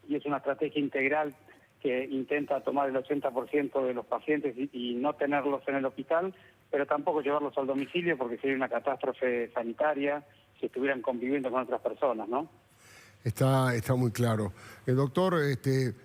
y es una estrategia integral que intenta tomar el 80% de los pacientes y no tenerlos en el hospital, pero tampoco llevarlos al domicilio, porque sería una catástrofe sanitaria si estuvieran conviviendo con otras personas, ¿no? Está muy claro. Doctor,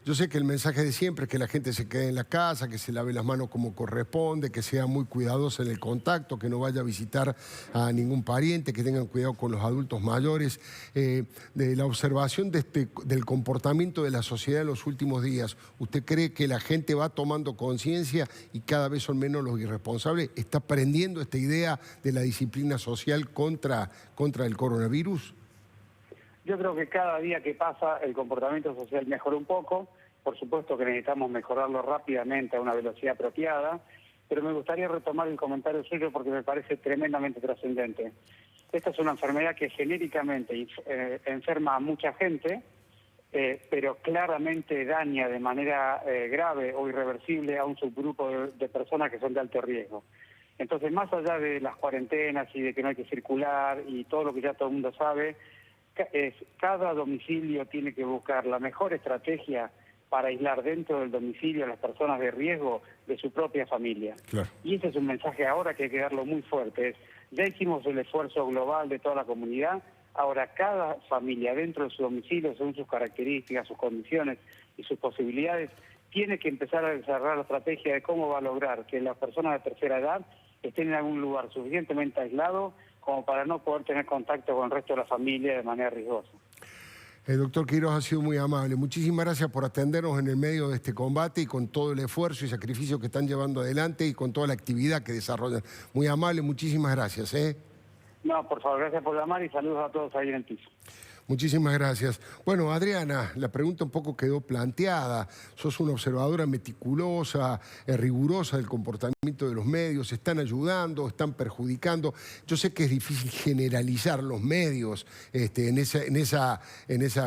yo sé que el mensaje de siempre es que la gente se quede en la casa, que se lave las manos como corresponde, que sea muy cuidadosa en el contacto, que no vaya a visitar a ningún pariente, que tengan cuidado con los adultos mayores. De la observación del comportamiento de la sociedad en los últimos días, ¿usted cree que la gente va tomando conciencia y cada vez son menos los irresponsables? ¿Está aprendiendo esta idea de la disciplina social contra el coronavirus? Yo creo que cada día que pasa el comportamiento social mejora un poco. Por supuesto que necesitamos mejorarlo rápidamente a una velocidad apropiada, pero me gustaría retomar el comentario suyo porque me parece tremendamente trascendente. Esta es una enfermedad que genéricamente enferma a mucha gente, pero claramente daña de manera grave o irreversible a un subgrupo de personas que son de alto riesgo. Entonces, más allá de las cuarentenas y de que no hay que circular y todo lo que ya todo el mundo sabe, cada domicilio tiene que buscar la mejor estrategia para aislar dentro del domicilio a las personas de riesgo de su propia familia. Claro. Y ese es un mensaje ahora que hay que darlo muy fuerte. Ya hicimos el esfuerzo global de toda la comunidad, ahora cada familia dentro de su domicilio, según sus características, sus condiciones y sus posibilidades, tiene que empezar a desarrollar la estrategia de cómo va a lograr que las personas de tercera edad estén en algún lugar suficientemente aislado como para no poder tener contacto con el resto de la familia de manera riesgosa. El doctor Quiroz ha sido muy amable. Muchísimas gracias por atendernos en el medio de este combate y con todo el esfuerzo y sacrificio que están llevando adelante y con toda la actividad que desarrollan. Muy amable, muchísimas gracias. No, por favor, gracias por llamar y saludos a todos ahí en el piso. Muchísimas gracias. Bueno, Adriana, la pregunta un poco quedó planteada. Sos una observadora meticulosa, rigurosa del comportamiento de los medios. ¿Están ayudando? ¿Están perjudicando? Yo sé que es difícil generalizar los medios. En esa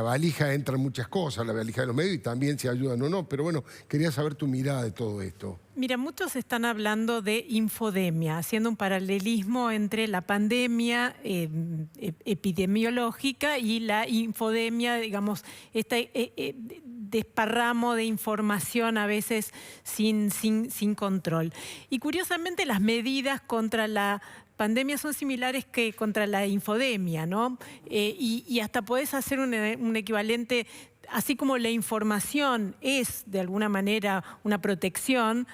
valija entran muchas cosas, la valija de los medios, y también si ayudan o no. Pero bueno, quería saber tu mirada de todo esto. Mira, muchos están hablando de infodemia, haciendo un paralelismo entre la pandemia epidemiológica y la infodemia, digamos, este desparramo de información a veces sin control. Y curiosamente las medidas contra la pandemia son similares que contra la infodemia, ¿no? Y hasta podés hacer un equivalente. Así como la información es, de alguna manera, una protección,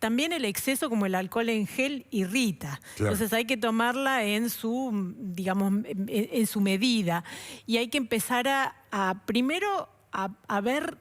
también el exceso, como el alcohol en gel, irrita. Claro. Entonces hay que tomarla en su, digamos, en su medida. Y hay que empezar primero a ver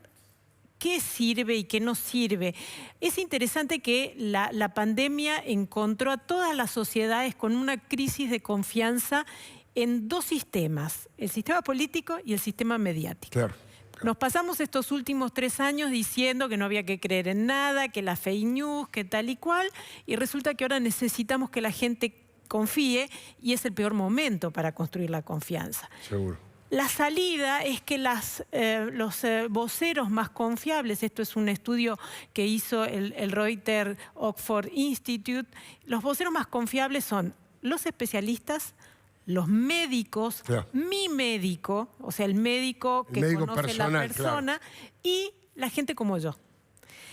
qué sirve y qué no sirve. Es interesante que la pandemia encontró a todas las sociedades con una crisis de confianza en dos sistemas, el sistema político y el sistema mediático. Claro. Nos pasamos estos últimos 3 años diciendo que no había que creer en nada, que la fake news, que tal y cual, y resulta que ahora necesitamos que la gente confíe y es el peor momento para construir la confianza. Seguro. La salida es que los voceros más confiables, esto es un estudio que hizo el Reuters Oxford Institute, los voceros más confiables son los especialistas, los médicos, claro, mi médico, o sea, el médico que conoce personal, la persona, claro, y la gente como yo.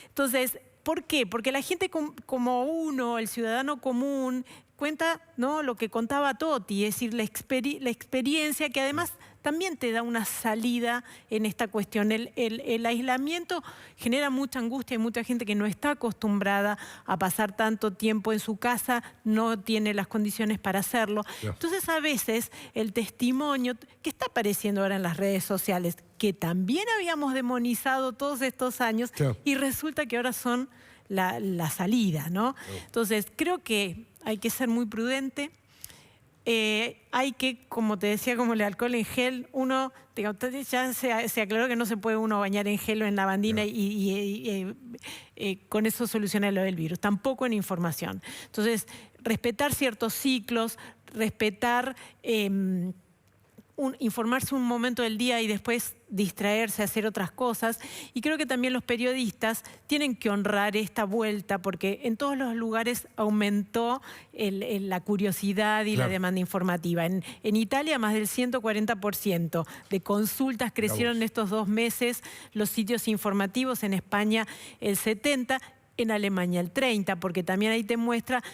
Entonces, ¿por qué? Porque la gente como uno, el ciudadano común, cuenta, ¿no?, lo que contaba Toti, es decir, la experiencia que además también te da una salida en esta cuestión. El aislamiento genera mucha angustia, hay mucha gente que no está acostumbrada a pasar tanto tiempo en su casa, no tiene las condiciones para hacerlo. Yeah. Entonces, a veces, el testimonio que está apareciendo ahora en las redes sociales, que también habíamos demonizado todos estos años, yeah, y resulta que ahora son la salida, ¿no? Yeah. Entonces, creo que hay que ser muy prudente. Hay que, como te decía, como el alcohol en gel, uno, ya se aclaró que no se puede uno bañar en gel o en lavandina, y con eso soluciona lo del virus, tampoco en información. Entonces, respetar ciertos ciclos, respetar, informarse un momento del día y después distraerse, hacer otras cosas. Y creo que también los periodistas tienen que honrar esta vuelta, porque en todos los lugares aumentó la curiosidad y, claro, la demanda informativa. En Italia más del 140% de consultas crecieron en estos 2 meses los sitios informativos, en España el 70%, en Alemania el 30%, porque también ahí te muestra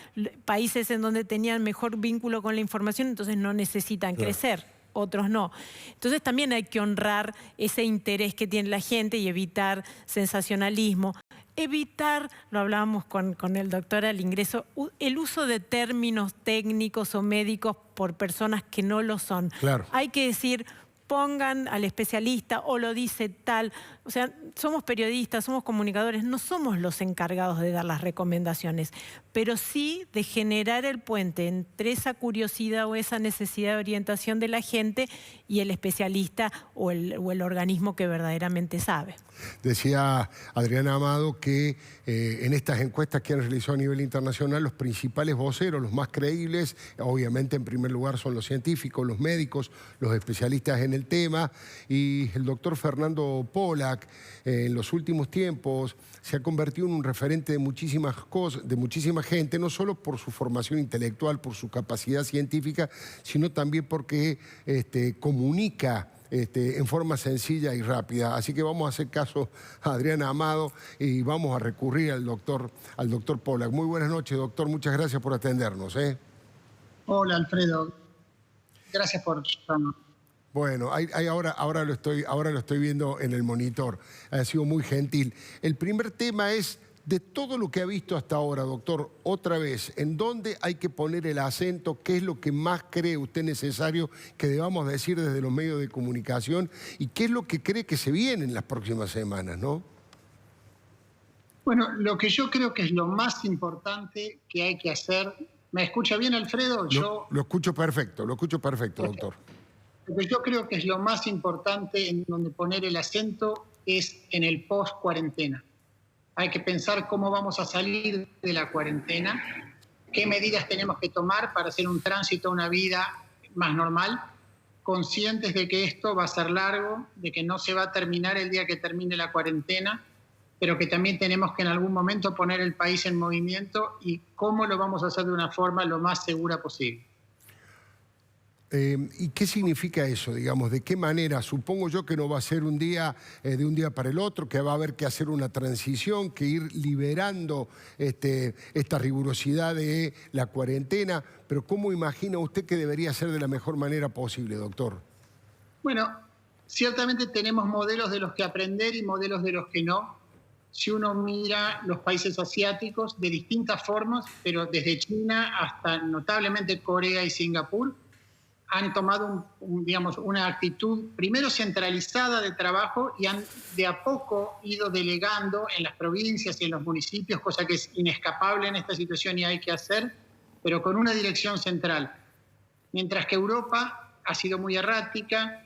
países en donde tenían mejor vínculo con la información, entonces no necesitan, claro, crecer. Otros no. Entonces también hay que honrar ese interés que tiene la gente y evitar sensacionalismo. Evitar, lo hablábamos con el doctor al ingreso, el uso de términos técnicos o médicos por personas que no lo son. Claro. Hay que decir, pongan al especialista o lo dice tal. O sea, somos periodistas, somos comunicadores, no somos los encargados de dar las recomendaciones, pero sí de generar el puente entre esa curiosidad o esa necesidad de orientación de la gente y el especialista o el organismo que verdaderamente sabe. Decía Adriana Amado que en estas encuestas que han realizado a nivel internacional, los principales voceros, los más creíbles, obviamente en primer lugar son los científicos, los médicos, los especialistas en el tema, y el doctor Fernando Pollack en los últimos tiempos se ha convertido en un referente de muchísimas cosas, de muchísima gente, no solo por su formación intelectual, por su capacidad científica, sino también porque comunica en forma sencilla y rápida. Así que vamos a hacer caso a Adriana Amado y vamos a recurrir al doctor Pollack. Muy buenas noches, doctor. Muchas gracias por atendernos. Hola, Alfredo. Gracias por llamarnos. Bueno, ahora lo estoy viendo en el monitor. Ha sido muy gentil. El primer tema es, de todo lo que ha visto hasta ahora, doctor, otra vez, ¿en dónde hay que poner el acento? ¿Qué es lo que más cree usted necesario que debamos decir desde los medios de comunicación? ¿Y qué es lo que cree que se viene en las próximas semanas, no? Bueno, lo que yo creo que es lo más importante que hay que hacer... ¿Me escucha bien, Alfredo? Lo escucho perfecto, doctor. Lo que yo creo que es lo más importante en donde poner el acento es en el post-cuarentena. Hay que pensar cómo vamos a salir de la cuarentena, qué medidas tenemos que tomar para hacer un tránsito a una vida más normal, conscientes de que esto va a ser largo, de que no se va a terminar el día que termine la cuarentena, pero que también tenemos que en algún momento poner el país en movimiento y cómo lo vamos a hacer de una forma lo más segura posible. ¿Y qué significa eso, digamos? ¿De qué manera? Supongo yo que no va a ser un día de un día para el otro, que va a haber que hacer una transición, que ir liberando esta rigurosidad de la cuarentena, pero ¿cómo imagina usted que debería ser de la mejor manera posible, doctor? Bueno, ciertamente tenemos modelos de los que aprender y modelos de los que no. Si uno mira los países asiáticos de distintas formas, pero desde China hasta notablemente Corea y Singapur, han tomado una actitud primero centralizada de trabajo y han de a poco ido delegando en las provincias y en los municipios, cosa que es inescapable en esta situación y hay que hacer, pero con una dirección central. Mientras que Europa ha sido muy errática,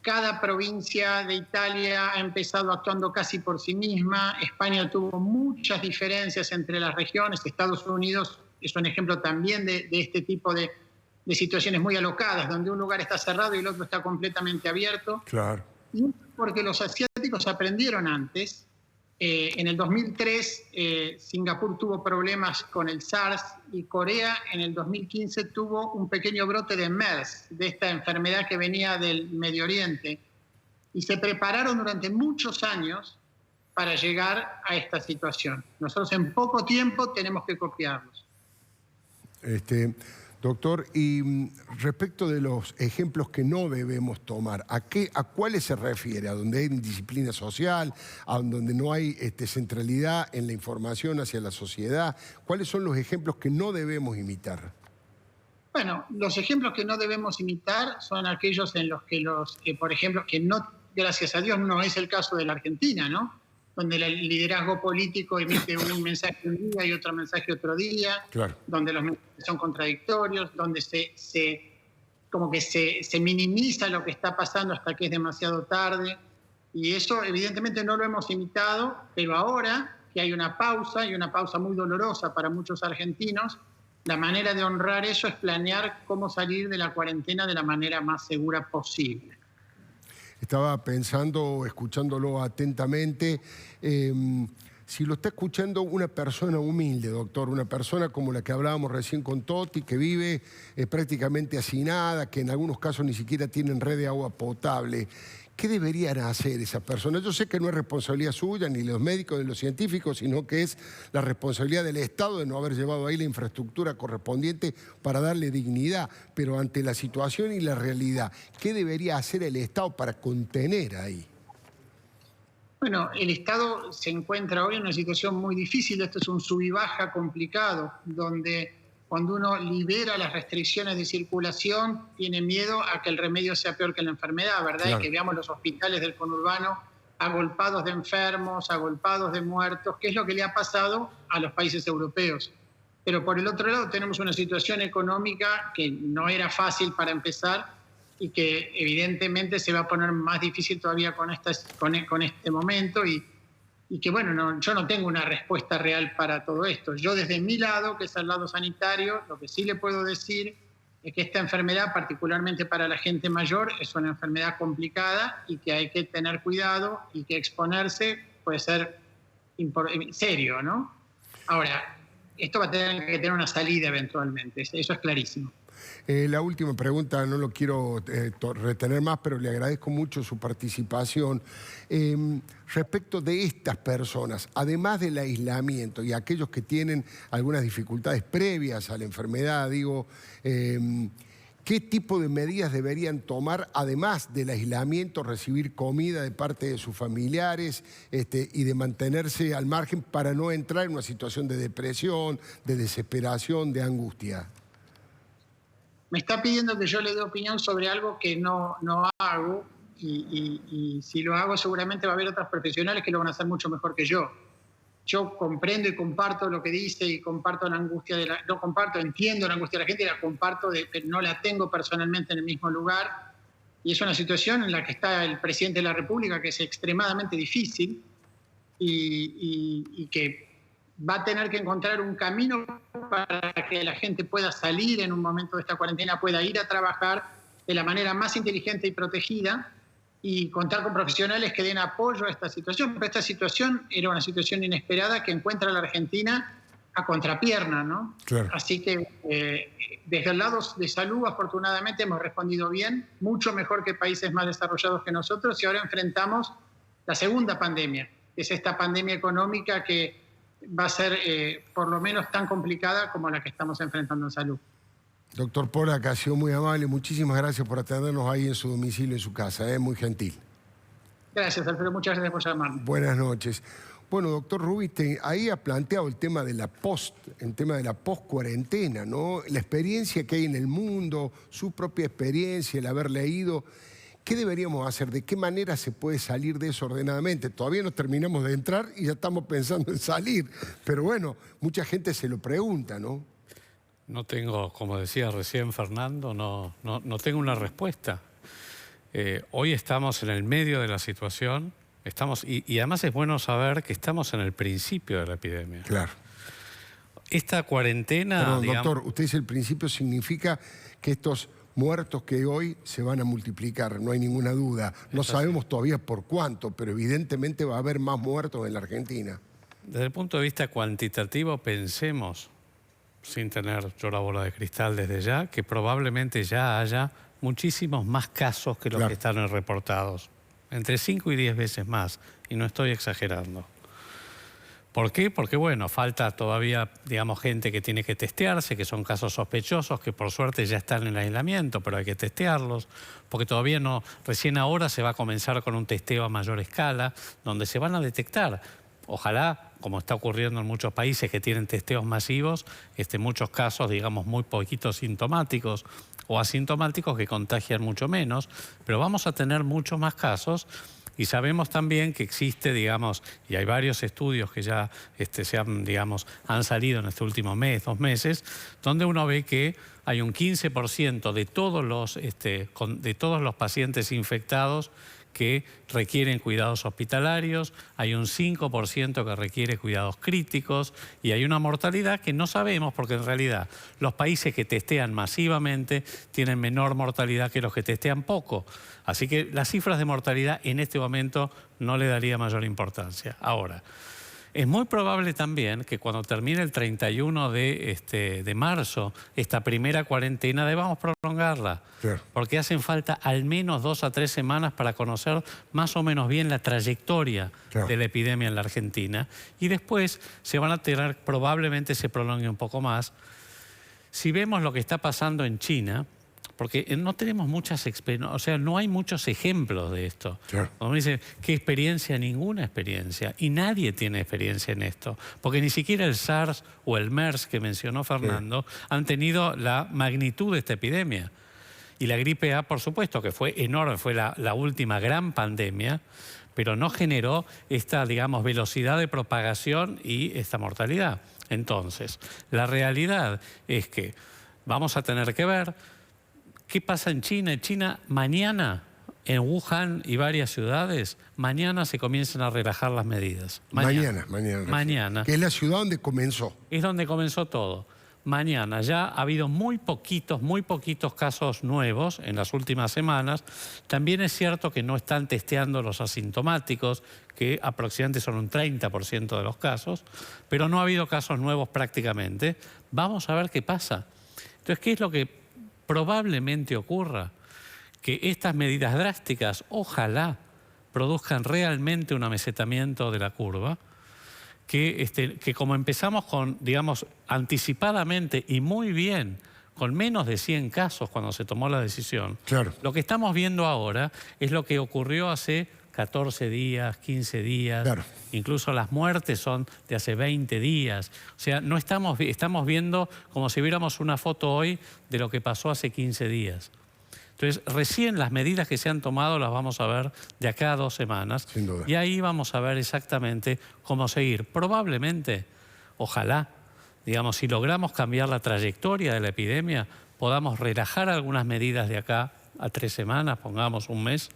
cada provincia de Italia ha empezado actuando casi por sí misma, España tuvo muchas diferencias entre las regiones, Estados Unidos es un ejemplo también de este tipo de de situaciones muy alocadas, donde un lugar está cerrado y el otro está completamente abierto. Claro. Y porque los asiáticos aprendieron antes. En el 2003 Singapur tuvo problemas con el SARS y Corea en el 2015 tuvo un pequeño brote de MERS, de esta enfermedad que venía del Medio Oriente. Y se prepararon durante muchos años para llegar a esta situación. Nosotros en poco tiempo tenemos que copiarlos. Doctor, y respecto de los ejemplos que no debemos tomar, ¿a cuáles se refiere? ¿A donde hay indisciplina social? ¿A donde no hay centralidad en la información hacia la sociedad? ¿Cuáles son los ejemplos que no debemos imitar? Bueno, los ejemplos que no debemos imitar son aquellos en los que por ejemplo, que no, gracias a Dios, no es el caso de la Argentina, ¿no? Donde el liderazgo político emite un mensaje un día y otro mensaje otro día, claro. Donde los mensajes son contradictorios, donde como que se minimiza lo que está pasando hasta que es demasiado tarde. Y eso evidentemente no lo hemos imitado, pero ahora que hay una pausa, y una pausa muy dolorosa para muchos argentinos, la manera de honrar eso es planear cómo salir de la cuarentena de la manera más segura posible. Estaba pensando, escuchándolo atentamente, si lo está escuchando una persona humilde, doctor, una persona como la que hablábamos recién con Toti, que vive prácticamente hacinada, que en algunos casos ni siquiera tienen red de agua potable, ¿qué deberían hacer esas personas? Yo sé que no es responsabilidad suya, ni de los médicos, ni de los científicos, sino que es la responsabilidad del Estado de no haber llevado ahí la infraestructura correspondiente para darle dignidad. Pero ante la situación y la realidad, ¿qué debería hacer el Estado para contener ahí? Bueno, el Estado se encuentra hoy en una situación muy difícil. Esto es un sub y baja complicado, donde cuando uno libera las restricciones de circulación, tiene miedo a que el remedio sea peor que la enfermedad, ¿verdad? Claro. Y que veamos los hospitales del conurbano agolpados de enfermos, agolpados de muertos, que es lo que le ha pasado a los países europeos. Pero por el otro lado tenemos una situación económica que no era fácil para empezar y que evidentemente se va a poner más difícil todavía con este momento y que, bueno, yo no tengo una respuesta real para todo esto. Yo desde mi lado, que es el lado sanitario, lo que sí le puedo decir es que esta enfermedad, particularmente para la gente mayor, es una enfermedad complicada y que hay que tener cuidado y que exponerse puede ser serio, ¿no? Ahora, esto va a tener que tener una salida eventualmente, eso es clarísimo. La última pregunta, no lo quiero retener más, pero le agradezco mucho su participación. Respecto de estas personas, además del aislamiento y aquellos que tienen algunas dificultades previas a la enfermedad, digo, ¿qué tipo de medidas deberían tomar, además del aislamiento, recibir comida de parte de sus familiares y de mantenerse al margen para no entrar en una situación de depresión, de desesperación, de angustia? Me está pidiendo que yo le dé opinión sobre algo que no hago y si lo hago seguramente va a haber otros profesionales que lo van a hacer mucho mejor que yo. Yo comprendo y comparto lo que dice y comparto la angustia entiendo la angustia de la gente y la comparto, pero no la tengo personalmente en el mismo lugar. Y es una situación en la que está el presidente de la República que es extremadamente difícil y que va a tener que encontrar un camino para que la gente pueda salir en un momento de esta cuarentena, pueda ir a trabajar de la manera más inteligente y protegida y contar con profesionales que den apoyo a esta situación. Pero esta situación era una situación inesperada que encuentra a la Argentina a contrapierna, ¿no? Claro. Así que desde el lado de salud, afortunadamente, hemos respondido bien, mucho mejor que países más desarrollados que nosotros, y ahora enfrentamos la segunda pandemia, que es esta pandemia económica que va a ser por lo menos tan complicada como la que estamos enfrentando en salud. Doctor Polak, ha sido muy amable. Muchísimas gracias por atendernos ahí en su domicilio, en su casa. Muy gentil. Gracias, Alfredo. Muchas gracias por llamarme. Buenas noches. Bueno, doctor Rubinstein, ahí ha planteado el tema de la post-cuarentena, ¿no? La experiencia que hay en el mundo, su propia experiencia, el haber leído. ¿Qué deberíamos hacer? ¿De qué manera se puede salir de eso ordenadamente? Todavía no terminamos de entrar y ya estamos pensando en salir. Pero bueno, mucha gente se lo pregunta, ¿no? No tengo, como decía recién Fernando, no tengo una respuesta. Hoy estamos en el medio de la situación, y además es bueno saber que estamos en el principio de la epidemia. Claro. esta cuarentena... Perdón, digamos, doctor, usted dice el principio significa que estos muertos que hoy se van a multiplicar, no hay ninguna duda. No sabemos todavía por cuánto, pero evidentemente va a haber más muertos en la Argentina. Desde el punto de vista cuantitativo, pensemos, sin tener yo la bola de cristal desde ya, que probablemente ya haya muchísimos más casos que los que están reportados. Entre 5 y 10 veces más, y no estoy exagerando. ¿Por qué? Porque, bueno, falta todavía, digamos, gente que tiene que testearse, que son casos sospechosos, que por suerte ya están en aislamiento, pero hay que testearlos, porque todavía no, recién ahora se va a comenzar con un testeo a mayor escala, donde se van a detectar, ojalá, como está ocurriendo en muchos países que tienen testeos masivos, muchos casos, digamos, muy poquitos sintomáticos o asintomáticos que contagian mucho menos, pero vamos a tener muchos más casos. Y sabemos también que existe, digamos, y hay varios estudios que ya han salido en este último mes, 2 meses, donde uno ve que hay un 15% de todos los pacientes infectados que requieren cuidados hospitalarios, hay un 5% que requiere cuidados críticos y hay una mortalidad que no sabemos porque en realidad los países que testean masivamente tienen menor mortalidad que los que testean poco. Así que las cifras de mortalidad en este momento no le daría mayor importancia. Ahora, es muy probable también que cuando termine el 31 de marzo, esta primera cuarentena debamos prolongarla. Claro. Porque hacen falta al menos 2 a 3 semanas para conocer más o menos bien la trayectoria de la epidemia en la Argentina. Y después se van a tener, probablemente se prolongue un poco más. Si vemos lo que está pasando en China, porque no tenemos muchas experiencias, o sea, no hay muchos ejemplos de esto. Claro. Cuando me dicen, ¿qué experiencia? Ninguna experiencia. Y nadie tiene experiencia en esto. Porque ni siquiera el SARS o el MERS que mencionó Fernando han tenido la magnitud de esta epidemia. Y la gripe A, por supuesto, que fue enorme, fue la última gran pandemia, pero no generó esta, digamos, velocidad de propagación y esta mortalidad. Entonces, la realidad es que vamos a tener que ver qué pasa en China. En China, mañana, en Wuhan y varias ciudades, mañana se comienzan a relajar las medidas. Mañana. Que es la ciudad donde comenzó. Es donde comenzó todo. Mañana ya ha habido muy poquitos casos nuevos en las últimas semanas. También es cierto que no están testeando los asintomáticos, que aproximadamente son un 30% de los casos, pero no ha habido casos nuevos prácticamente. Vamos a ver qué pasa. Entonces, ¿qué es lo que probablemente ocurra? Que estas medidas drásticas, ojalá, produzcan realmente un amesetamiento de la curva, que como empezamos con, digamos, anticipadamente y muy bien, con menos de 100 casos cuando se tomó la decisión, lo que estamos viendo ahora es lo que ocurrió hace 14 días, 15 días, incluso las muertes son de hace 20 días. O sea, no estamos viendo como si viéramos una foto hoy de lo que pasó hace 15 días. Entonces, recién las medidas que se han tomado las vamos a ver de acá a 2 semanas. Sin duda. Y ahí vamos a ver exactamente cómo seguir. Probablemente, ojalá, digamos, si logramos cambiar la trayectoria de la epidemia, podamos relajar algunas medidas de acá a 3 semanas, pongamos un mes.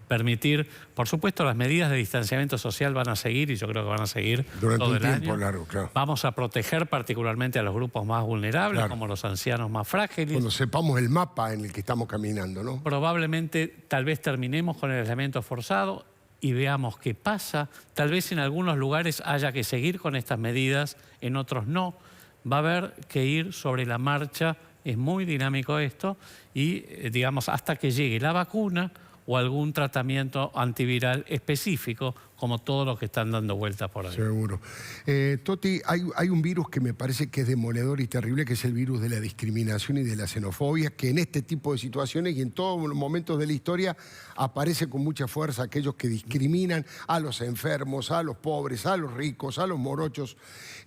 Permitir, por supuesto, las medidas de distanciamiento social van a seguir y yo creo que van a seguir durante todo un el tiempo año. Largo, claro. Vamos a proteger particularmente a los grupos más vulnerables, como los ancianos más frágiles. Cuando sepamos el mapa en el que estamos caminando, ¿no? Probablemente, tal vez terminemos con el aislamiento forzado y veamos qué pasa. Tal vez en algunos lugares haya que seguir con estas medidas, en otros no. Va a haber que ir sobre la marcha, es muy dinámico esto, y digamos, hasta que llegue la vacuna o algún tratamiento antiviral específico, como todos los que están dando vueltas por ahí. Seguro. Toti, hay un virus que me parece que es demoledor y terrible, que es el virus de la discriminación y de la xenofobia, que en este tipo de situaciones y en todos los momentos de la historia aparece con mucha fuerza aquellos que discriminan a los enfermos, a los pobres, a los ricos, a los morochos.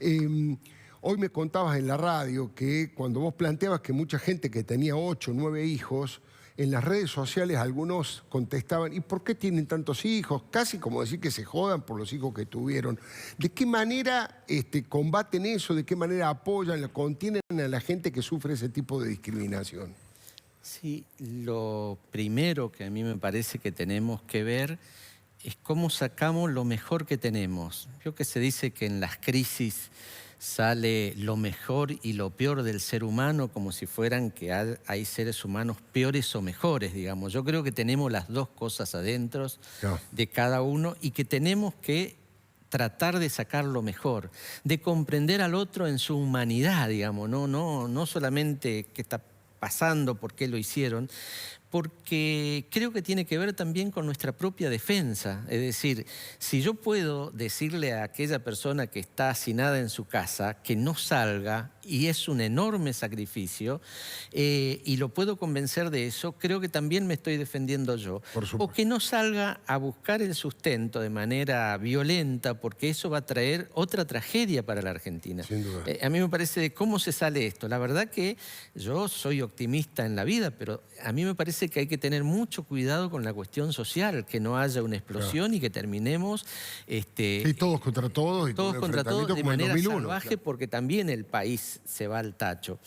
Hoy me contabas en la radio que cuando vos planteabas que mucha gente que tenía 8 o 9 hijos, en las redes sociales algunos contestaban, ¿y por qué tienen tantos hijos? Casi como decir que se jodan por los hijos que tuvieron. ¿De qué manera combaten eso? ¿De qué manera apoyan, contienen a la gente que sufre ese tipo de discriminación? Sí, lo primero que a mí me parece que tenemos que ver es cómo sacamos lo mejor que tenemos. Creo que se dice que en las crisis sale lo mejor y lo peor del ser humano, como si fueran que hay seres humanos peores o mejores, digamos. Yo creo que tenemos las dos cosas adentro de cada uno y que tenemos que tratar de sacar lo mejor, de comprender al otro en su humanidad, digamos, no solamente qué está pasando, por qué lo hicieron, porque creo que tiene que ver también con nuestra propia defensa. Es decir, si yo puedo decirle a aquella persona que está hacinada en su casa que no salga, y es un enorme sacrificio, y lo puedo convencer de eso, creo que también me estoy defendiendo yo. O que no salga a buscar el sustento de manera violenta, porque eso va a traer otra tragedia para la Argentina. Sin duda. A mí me parece de cómo se sale esto. La verdad que yo soy optimista en la vida, pero a mí me parece que hay que tener mucho cuidado con la cuestión social, que no haya una explosión y que terminemos... sí, todos contra todos. Y todos contra todos de manera 2001, salvaje, porque también el país se va al tacho.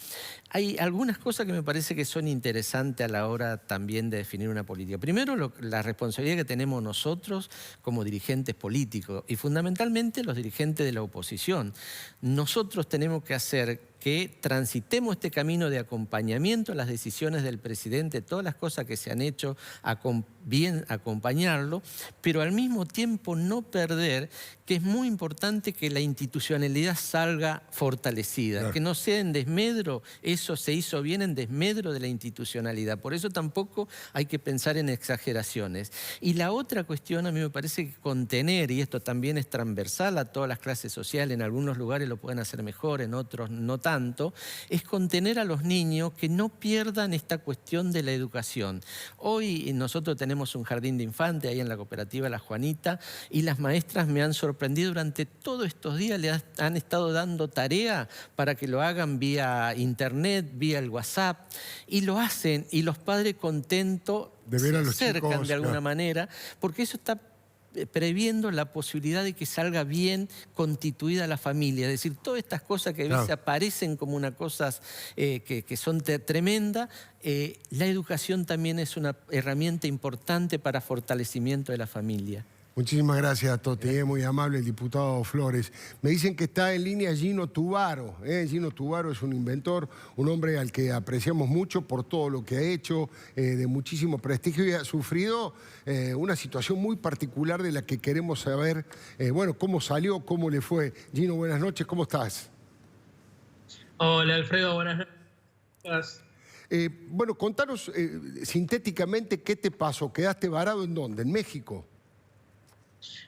Hay algunas cosas que me parece que son interesantes a la hora también de definir una política. Primero, la responsabilidad que tenemos nosotros como dirigentes políticos y fundamentalmente los dirigentes de la oposición. Nosotros tenemos que hacer que transitemos este camino de acompañamiento a las decisiones del presidente, todas las cosas que se han hecho, bien acompañarlo, pero al mismo tiempo no perder que es muy importante que la institucionalidad salga fortalecida, que no sea en desmedro, eso se hizo bien en desmedro de la institucionalidad. Por eso tampoco hay que pensar en exageraciones. Y la otra cuestión a mí me parece que contener, y esto también es transversal a todas las clases sociales, en algunos lugares lo pueden hacer mejor, en otros no tanto, es contener a los niños que no pierdan esta cuestión de la educación. Hoy nosotros tenemos un jardín de infantes ahí en la cooperativa La Juanita y las maestras me han sorprendido durante todos estos días, le han estado dando tarea para que lo hagan vía internet, vía el WhatsApp, y lo hacen, y los padres contentos de ver a los se acercan chicos, de alguna manera, porque eso está previendo la posibilidad de que salga bien constituida la familia. Es decir, todas estas cosas que a veces aparecen como unas cosas que son tremendas, la educación también es una herramienta importante para fortalecimiento de la familia. Muchísimas gracias, Toti, muy amable el diputado Flores. Me dicen que está en línea Gino Tubaro. Gino Tubaro es un inventor, un hombre al que apreciamos mucho por todo lo que ha hecho, de muchísimo prestigio, y ha sufrido una situación muy particular de la que queremos saber, bueno, cómo salió, cómo le fue. Gino, buenas noches, ¿cómo estás? Hola, Alfredo, buenas noches. Bueno, contanos sintéticamente qué te pasó. ¿Quedaste varado en dónde? ¿En México?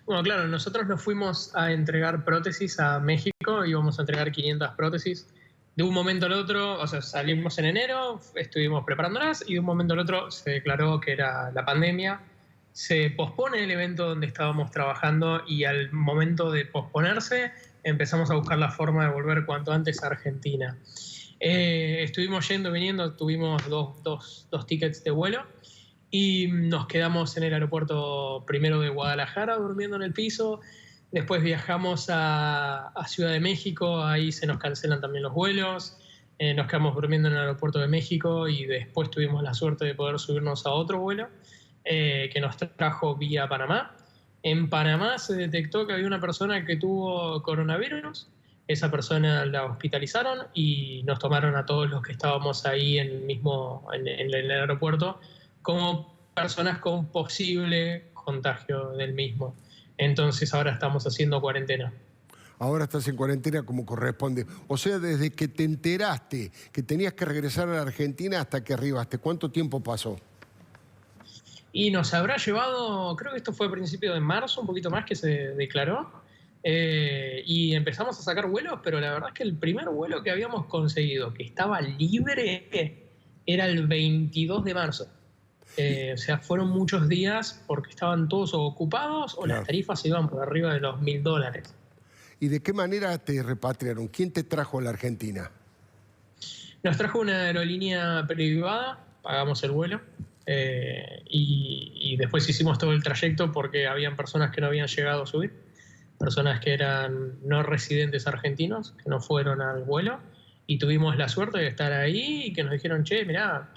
Bueno, claro, nosotros nos fuimos a entregar prótesis a México, íbamos a entregar 500 prótesis. De un momento al otro, o sea, salimos en enero, estuvimos preparándolas y de un momento al otro se declaró que era la pandemia. Se pospone el evento donde estábamos trabajando y al momento de posponerse empezamos a buscar la forma de volver cuanto antes a Argentina. Estuvimos yendo, viniendo, tuvimos dos tickets de vuelo. Y nos quedamos en el aeropuerto primero de Guadalajara durmiendo en el piso, después viajamos a Ciudad de México, ahí se nos cancelan también los vuelos, nos quedamos durmiendo en el aeropuerto de México y después tuvimos la suerte de poder subirnos a otro vuelo que nos trajo vía Panamá. En Panamá se detectó que había una persona que tuvo coronavirus, esa persona la hospitalizaron y nos tomaron a todos los que estábamos ahí en el aeropuerto como personas con posible contagio del mismo. Entonces ahora estamos haciendo cuarentena. Ahora estás en cuarentena como corresponde. O sea, desde que te enteraste que tenías que regresar a la Argentina hasta que arribaste, ¿cuánto tiempo pasó? Y nos habrá llevado, creo que esto fue a principios de marzo, un poquito más que se declaró. Y empezamos a sacar vuelos, pero la verdad es que el primer vuelo que habíamos conseguido, que estaba libre, era el 22 de marzo. O sea, fueron muchos días porque estaban todos ocupados o las tarifas iban por arriba de los $1000. ¿Y de qué manera te repatriaron? ¿Quién te trajo a la Argentina? Nos trajo una aerolínea privada, pagamos el vuelo y después hicimos todo el trayecto porque habían personas que no habían llegado a subir, personas que eran no residentes argentinos, que no fueron al vuelo y tuvimos la suerte de estar ahí y que nos dijeron, che, mirá,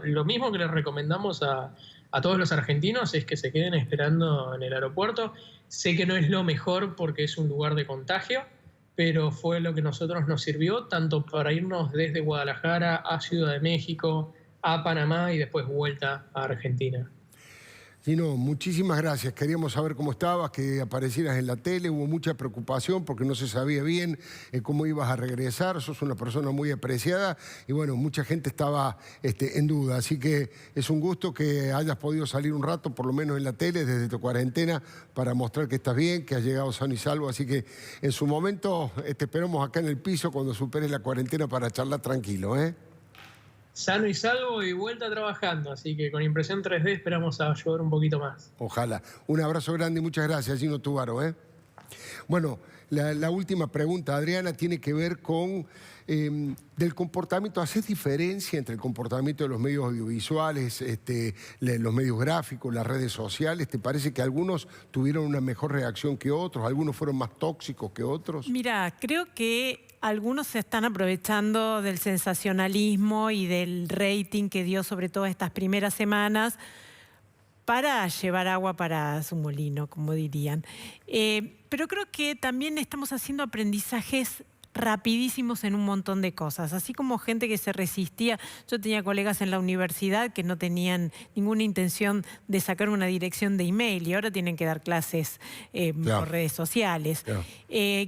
lo mismo que les recomendamos a a todos los argentinos es que se queden esperando en el aeropuerto. Sé que no es lo mejor porque es un lugar de contagio, pero fue lo que a nosotros nos sirvió, tanto para irnos desde Guadalajara a Ciudad de México, a Panamá y después vuelta a Argentina. Gino, muchísimas gracias. Queríamos saber cómo estabas, que aparecieras en la tele. Hubo mucha preocupación porque no se sabía bien cómo ibas a regresar. Sos una persona muy apreciada y bueno, mucha gente estaba en duda. Así que es un gusto que hayas podido salir un rato, por lo menos en la tele, desde tu cuarentena, para mostrar que estás bien, que has llegado sano y salvo. Así que en su momento te esperamos acá en el piso cuando superes la cuarentena para charlar tranquilo, ¿eh? Sano y salvo y vuelta trabajando, así que con impresión 3D esperamos a ayudar un poquito más. Ojalá. Un abrazo grande y muchas gracias, Gino Tubaro, ¿eh? Bueno, la última pregunta, Adriana, tiene que ver con del comportamiento. ¿Haces diferencia entre el comportamiento de los medios audiovisuales, los medios gráficos, las redes sociales? ¿Te parece que algunos tuvieron una mejor reacción que otros? ¿Algunos fueron más tóxicos que otros? Mira, creo que algunos se están aprovechando del sensacionalismo y del rating que dio sobre todo estas primeras semanas para llevar agua para su molino, como dirían. Pero creo que también estamos haciendo aprendizajes rapidísimos en un montón de cosas. Así como gente que se resistía. Yo tenía colegas en la universidad que no tenían ninguna intención de sacar una dirección de email y ahora tienen que dar clases por redes sociales. Claro.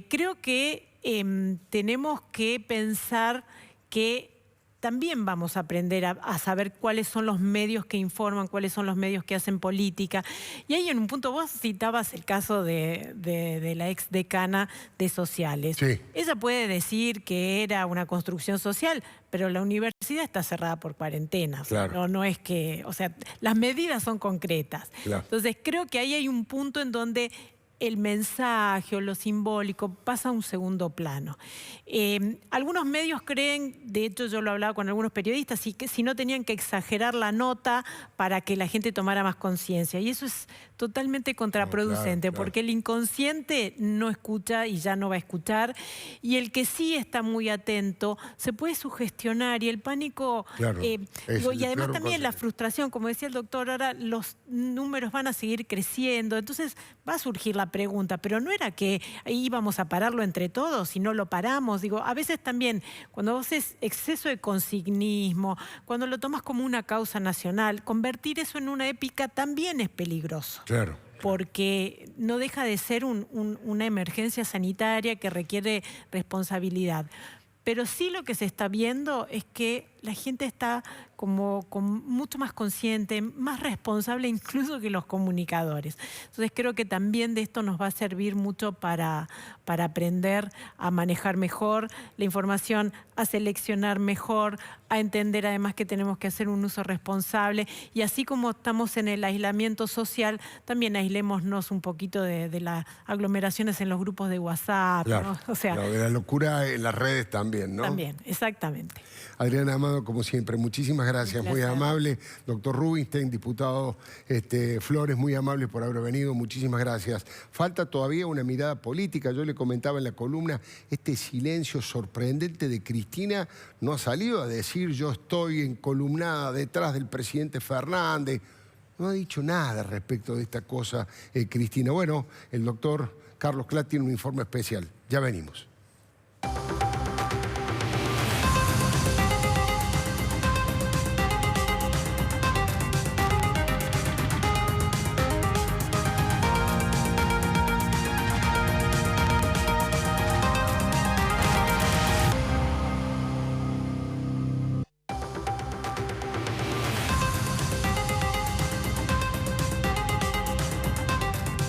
Creo que tenemos que pensar que también vamos a aprender a saber cuáles son los medios que informan, cuáles son los medios que hacen política. Y ahí en un punto vos citabas el caso de la ex decana de sociales. Sí. Ella puede decir que era una construcción social, pero la universidad está cerrada por cuarentena. Claro. No es que, o sea, las medidas son concretas. Claro. Entonces creo que ahí hay un punto en donde el mensaje o lo simbólico pasa a un segundo plano. Algunos medios creen, de hecho yo lo hablaba con algunos periodistas, que si no tenían que exagerar la nota para que la gente tomara más conciencia. Y eso es totalmente contraproducente, porque el inconsciente no escucha y ya no va a escuchar. Y el que sí está muy atento se puede sugestionar y el pánico... y además también la frustración, como decía el doctor, ahora los números van a seguir creciendo. Entonces va a surgir la pregunta, pero no era que íbamos a pararlo entre todos y no lo paramos. Digo, a veces también cuando vos es exceso de consignismo, cuando lo tomas como una causa nacional, convertir eso en una épica también es peligroso. Claro. Porque no deja de ser una emergencia sanitaria que requiere responsabilidad. Pero sí lo que se está viendo es que la gente está como mucho más consciente, más responsable incluso que los comunicadores. Entonces creo que también de esto nos va a servir mucho para aprender a manejar mejor la información, a seleccionar mejor, a entender además que tenemos que hacer un uso responsable. Y así como estamos en el aislamiento social, también aislémonos un poquito de las aglomeraciones en los grupos de WhatsApp. Claro, ¿no? O sea, de la locura en las redes también, ¿no? También, exactamente. Adriana Amado, como siempre, muchísimas gracias, muy amable. Doctor Rubinstein, diputado Flores, muy amable por haber venido, muchísimas gracias. Falta todavía una mirada política, yo le comentaba en la columna, este silencio sorprendente de Cristina no ha salido a decir yo estoy encolumnada detrás del presidente Fernández, no ha dicho nada respecto de esta cosa, Cristina. Bueno, el doctor Carlos Clark tiene un informe especial, ya venimos.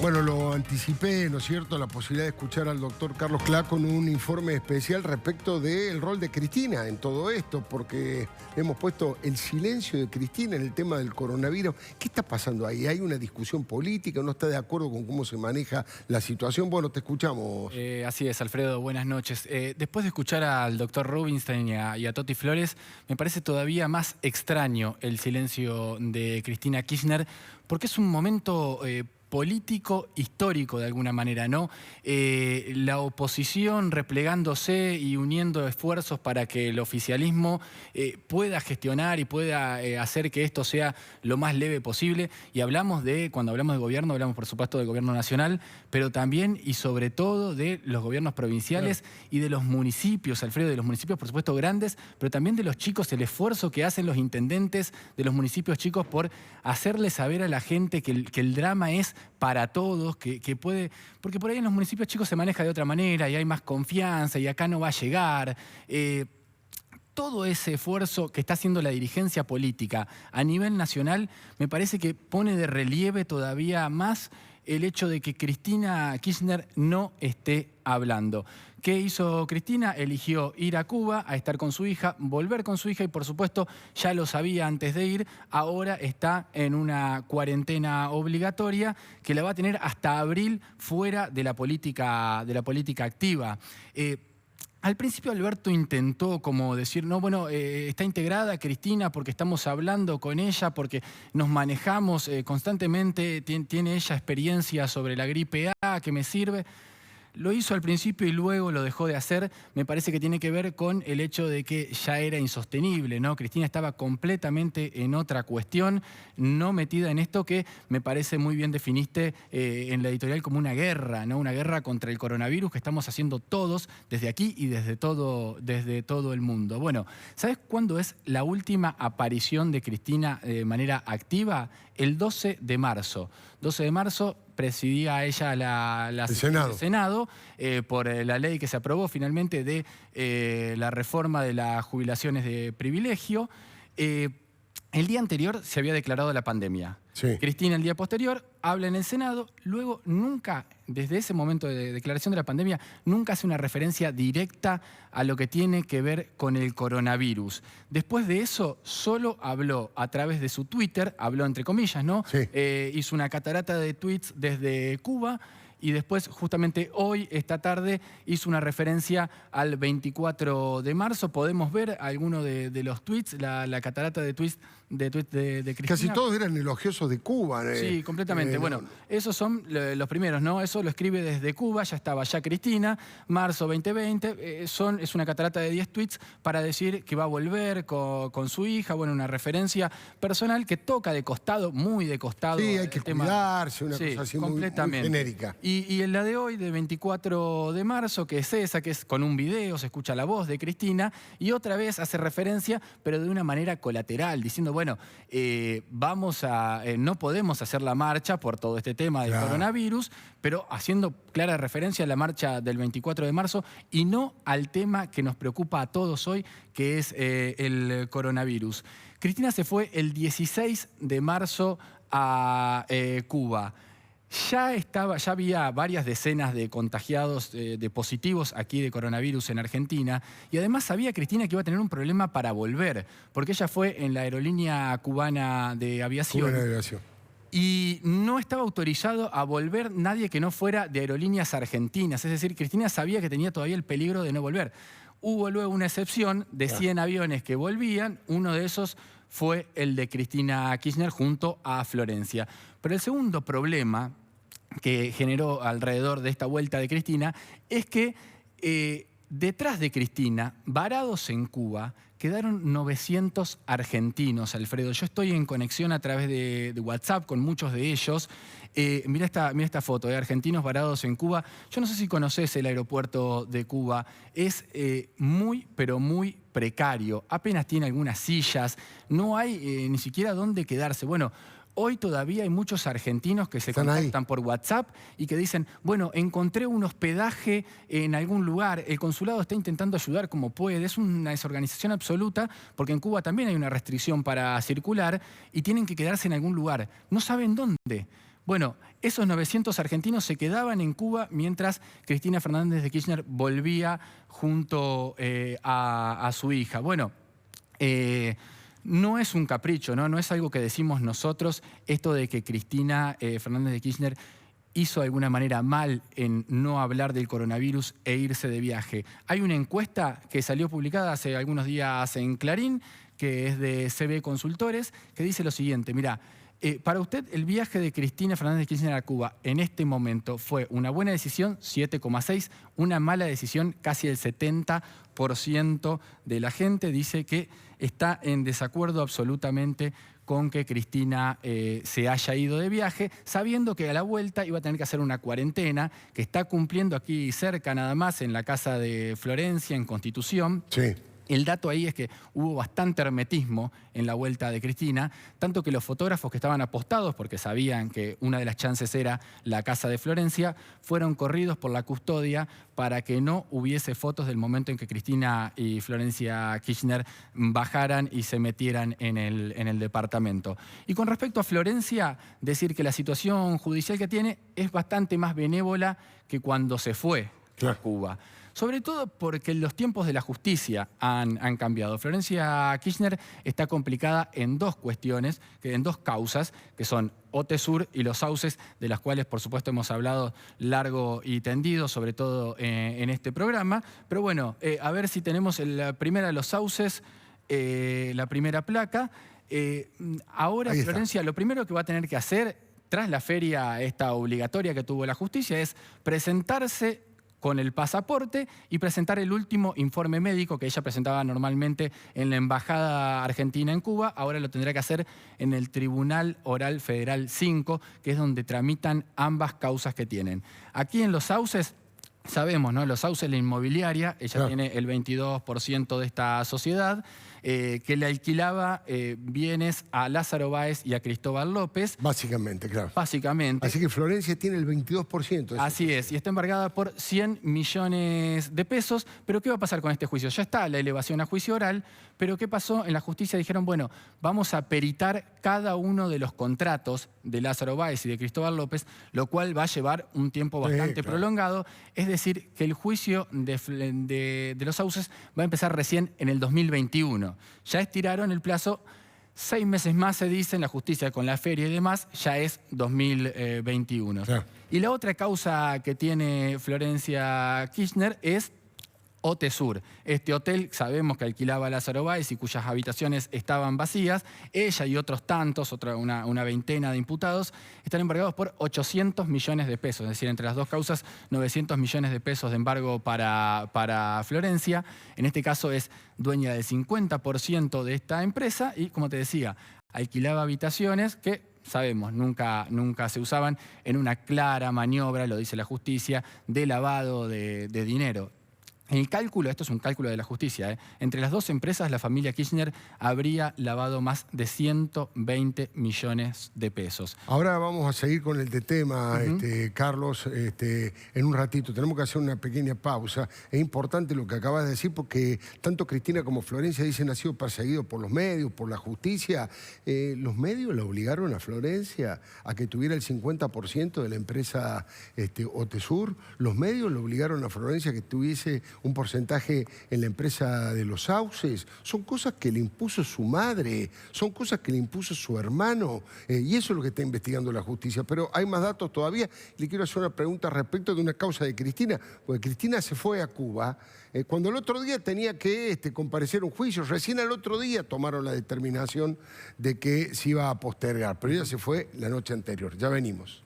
Bueno, lo anticipé, ¿no es cierto?, la posibilidad de escuchar al doctor Carlos Clark con un informe especial respecto del rol de Cristina en todo esto, porque hemos puesto el silencio de Cristina en el tema del coronavirus. ¿Qué está pasando ahí? ¿Hay una discusión política? ¿No está de acuerdo con cómo se maneja la situación? Bueno, te escuchamos. Así es, Alfredo, buenas noches. Después de escuchar al doctor Rubinstein y a Toti Flores, me parece todavía más extraño el silencio de Cristina Kirchner, porque es un momento político histórico de alguna manera, ¿no? La oposición replegándose y uniendo esfuerzos para que el oficialismo pueda gestionar y pueda hacer que esto sea lo más leve posible. Y cuando hablamos de gobierno, hablamos por supuesto del gobierno nacional, pero también y sobre todo de los gobiernos provinciales y de los municipios, Alfredo, de los municipios por supuesto grandes, pero también de los chicos, el esfuerzo que hacen los intendentes de los municipios chicos por hacerle saber a la gente que el drama es para todos, que puede... Porque por ahí en los municipios chicos se maneja de otra manera y hay más confianza y acá no va a llegar. Todo ese esfuerzo que está haciendo la dirigencia política a nivel nacional me parece que pone de relieve todavía más el hecho de que Cristina Kirchner no esté hablando. ¿Qué hizo Cristina? Eligió ir a Cuba a estar con su hija, volver con su hija y por supuesto ya lo sabía antes de ir, ahora está en una cuarentena obligatoria que la va a tener hasta abril fuera de la política activa. Al principio Alberto intentó como decir, no, bueno, está integrada Cristina porque estamos hablando con ella, porque nos manejamos constantemente, tiene ella experiencia sobre la gripe A que me sirve. Lo hizo al principio y luego lo dejó de hacer. Me parece que tiene que ver con el hecho de que ya era insostenible, ¿no? Cristina estaba completamente en otra cuestión, no metida en esto que me parece muy bien definiste en la editorial como una guerra, ¿no? Una guerra contra el coronavirus que estamos haciendo todos desde aquí y desde todo el mundo. Bueno, ¿sabes cuándo es la última aparición de Cristina de manera activa? El 12 de marzo. 12 de marzo presidía ella el Senado por la ley que se aprobó finalmente de la reforma de las jubilaciones de privilegio. El día anterior se había declarado la pandemia. Sí. Cristina el día posterior habla en el Senado, luego nunca, desde ese momento de declaración de la pandemia, nunca hace una referencia directa a lo que tiene que ver con el coronavirus. Después de eso, solo habló a través de su Twitter, habló entre comillas, ¿no? Sí. Hizo una catarata de tweets desde Cuba y después, justamente hoy, esta tarde, hizo una referencia al 24 de marzo. Podemos ver alguno de los tweets, la catarata de tweets de Cristina. Casi todos eran elogiosos de Cuba. Sí, completamente. Bueno, esos son los primeros, ¿no? Eso lo escribe desde Cuba, ya estaba ya Cristina, marzo 2020. Es una catarata de 10 tweets para decir que va a volver con su hija. Bueno, una referencia personal que toca de costado, muy de costado. Sí, hay que cuidarse, una cosa así muy genérica. Y en la de hoy, de 24 de marzo, que es esa, que es con un video, se escucha la voz de Cristina, y otra vez hace referencia, pero de una manera colateral, diciendo, bueno, no podemos hacer la marcha por todo este tema del coronavirus, pero haciendo clara referencia a la marcha del 24 de marzo y no al tema que nos preocupa a todos hoy, que es el coronavirus. Cristina se fue el 16 de marzo a Cuba. Ya había varias decenas de contagiados, de positivos aquí de coronavirus en Argentina, y además sabía Cristina que iba a tener un problema para volver, porque ella fue en la aerolínea cubana de aviación. Y no estaba autorizado a volver nadie que no fuera de aerolíneas argentinas, es decir, Cristina sabía que tenía todavía el peligro de no volver. Hubo luego una excepción de 100 aviones que volvían, uno de esos fue el de Cristina Kirchner junto a Florencia. Pero el segundo problema que generó alrededor de esta vuelta de Cristina es que detrás de Cristina, varados en Cuba, quedaron 900 argentinos, Alfredo. Yo estoy en conexión a través de WhatsApp con muchos de ellos. Mira esta foto de argentinos varados en Cuba. Yo no sé si conoces el aeropuerto de Cuba. Es muy, pero muy precario. Apenas tiene algunas sillas. No hay ni siquiera dónde quedarse. Bueno, hoy todavía hay muchos argentinos que se contactan por WhatsApp y que dicen, bueno, encontré un hospedaje en algún lugar, el consulado está intentando ayudar como puede, es una desorganización absoluta, porque en Cuba también hay una restricción para circular y tienen que quedarse en algún lugar. No saben dónde. Bueno, esos 900 argentinos se quedaban en Cuba mientras Cristina Fernández de Kirchner volvía junto a su hija. Bueno, no es un capricho, ¿no? No es algo que decimos nosotros, esto de que Cristina Fernández de Kirchner hizo de alguna manera mal en no hablar del coronavirus e irse de viaje. Hay una encuesta que salió publicada hace algunos días en Clarín, que es de CB Consultores, que dice lo siguiente, mira, Para usted, el viaje de Cristina Fernández de Kirchner a Cuba en este momento fue una buena decisión, 7,6, una mala decisión, casi el 70% de la gente dice que está en desacuerdo absolutamente con que Cristina se haya ido de viaje, sabiendo que a la vuelta iba a tener que hacer una cuarentena, que está cumpliendo aquí cerca nada más, en la casa de Florencia, en Constitución. Sí. El dato ahí es que hubo bastante hermetismo en la vuelta de Cristina, tanto que los fotógrafos que estaban apostados, porque sabían que una de las chances era la casa de Florencia, fueron corridos por la custodia para que no hubiese fotos del momento en que Cristina y Florencia Kirchner bajaran y se metieran en el departamento. Y con respecto a Florencia, decir que la situación judicial que tiene es bastante más benévola que cuando se fue a Cuba. Sobre todo porque los tiempos de la justicia han cambiado. Florencia Kirchner está complicada en dos cuestiones, en dos causas, que son OTESUR y los sauces, de las cuales por supuesto hemos hablado largo y tendido, sobre todo en este programa. Pero bueno, a ver si tenemos la primera de los sauces, la primera placa. Ahora Florencia lo primero que va a tener que hacer, tras la feria esta obligatoria que tuvo la justicia, es presentarse con el pasaporte y presentar el último informe médico que ella presentaba normalmente en la Embajada Argentina en Cuba. Ahora lo tendrá que hacer en el Tribunal Oral Federal 5, que es donde tramitan ambas causas que tienen. Aquí en los sauces, sabemos, ¿no? Los sauces, la inmobiliaria, ella tiene el 22% de esta sociedad, que le alquilaba bienes a Lázaro Báez y a Cristóbal López. Básicamente, claro. Básicamente. Así que Florencia tiene el 22%. Así es, y está embargada por 100 millones de pesos. Pero ¿qué va a pasar con este juicio? Ya está la elevación a juicio oral, pero ¿qué pasó? En la justicia dijeron, bueno, vamos a peritar cada uno de los contratos de Lázaro Báez y de Cristóbal López, lo cual va a llevar un tiempo bastante prolongado. Es decir, que el juicio de los sauces va a empezar recién en el 2021. Ya estiraron el plazo 6 meses más, se dice, en la justicia con la feria y demás, ya es 2021. Y la otra causa que tiene Florencia Kirchner es OTESUR. Este hotel sabemos que alquilaba Lázaro Báez y cuyas habitaciones estaban vacías. Ella y otros tantos, una veintena de imputados, están embargados por 800 millones de pesos. Es decir, entre las dos causas, 900 millones de pesos de embargo para Florencia. En este caso es dueña del 50% de esta empresa y, como te decía, alquilaba habitaciones que sabemos, nunca se usaban, en una clara maniobra, lo dice la justicia, de lavado de dinero. El cálculo, esto es un cálculo de la justicia, entre las dos empresas la familia Kirchner habría lavado más de 120 millones de pesos. Ahora vamos a seguir con el tema, Carlos, en un ratito. Tenemos que hacer una pequeña pausa. Es importante lo que acabas de decir porque tanto Cristina como Florencia dicen ha sido perseguido por los medios, por la justicia. ¿Los medios le obligaron a Florencia a que tuviera el 50% de la empresa OTESUR? ¿Los medios le obligaron a Florencia a que tuviese un porcentaje en la empresa de los sauces? Son cosas que le impuso su madre, son cosas que le impuso su hermano, y eso es lo que está investigando la justicia. Pero hay más datos todavía. Le quiero hacer una pregunta respecto de una causa de Cristina, porque Cristina se fue a Cuba cuando el otro día tenía que comparecer a un juicio. Recién al otro día tomaron la determinación de que se iba a postergar, pero ella se fue la noche anterior. Ya venimos.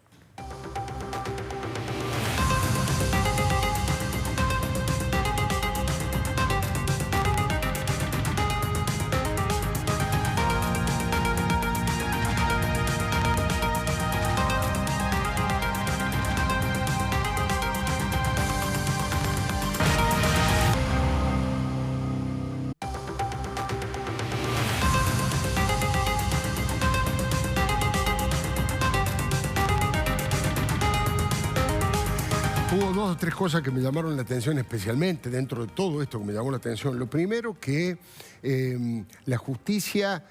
Hubo 2 o 3 cosas que me llamaron la atención especialmente dentro de todo esto que me llamó la atención. Lo primero, que la justicia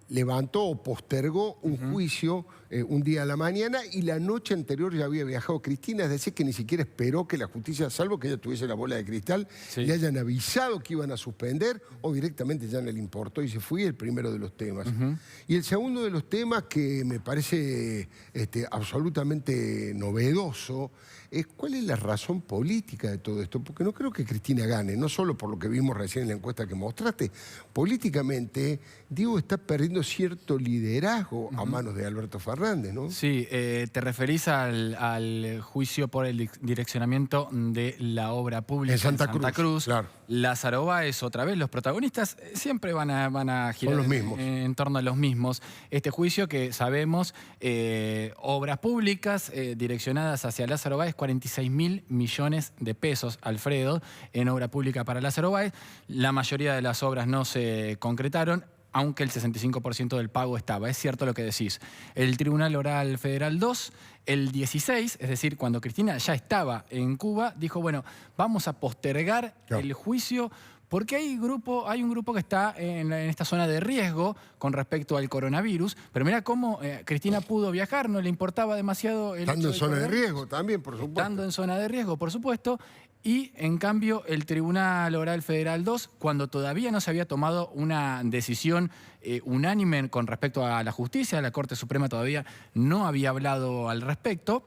levantó o postergó un juicio un día a la mañana y la noche anterior ya había viajado Cristina, es decir, que ni siquiera esperó que la justicia, salvo que ella tuviese la bola de cristal, le hayan avisado que iban a suspender o directamente ya no le importó y se fue, el primero de los temas. Y el segundo de los temas que me parece absolutamente novedoso es cuál es la razón política de todo esto, porque no creo que Cristina gane, no solo por lo que vimos recién en la encuesta que mostraste. Políticamente, Diego está perdiendo habido cierto liderazgo a manos de Alberto Fernández, ¿no? Sí, te referís al juicio por el direccionamiento de la obra pública en Santa Cruz. Claro. Lázaro Báez, otra vez, los protagonistas siempre van a girar los mismos. En torno a los mismos. Este juicio que sabemos, obras públicas direccionadas hacia Lázaro Báez, 46.000 millones de pesos, Alfredo, en obra pública para Lázaro Báez. La mayoría de las obras no se concretaron, aunque el 65% del pago estaba. Es cierto lo que decís. El Tribunal Oral Federal 2, el 16, es decir, cuando Cristina ya estaba en Cuba, dijo, bueno, vamos a postergar el juicio porque hay un grupo que está en esta zona de riesgo con respecto al coronavirus, pero mira cómo Cristina pudo viajar, no le importaba demasiado el Estando en hecho zona de coronavirus. riesgo también, por supuesto. Estando en zona de riesgo, por supuesto. Y, en cambio, el Tribunal Oral Federal 2, cuando todavía no se había tomado una decisión unánime con respecto a la justicia, la Corte Suprema todavía no había hablado al respecto,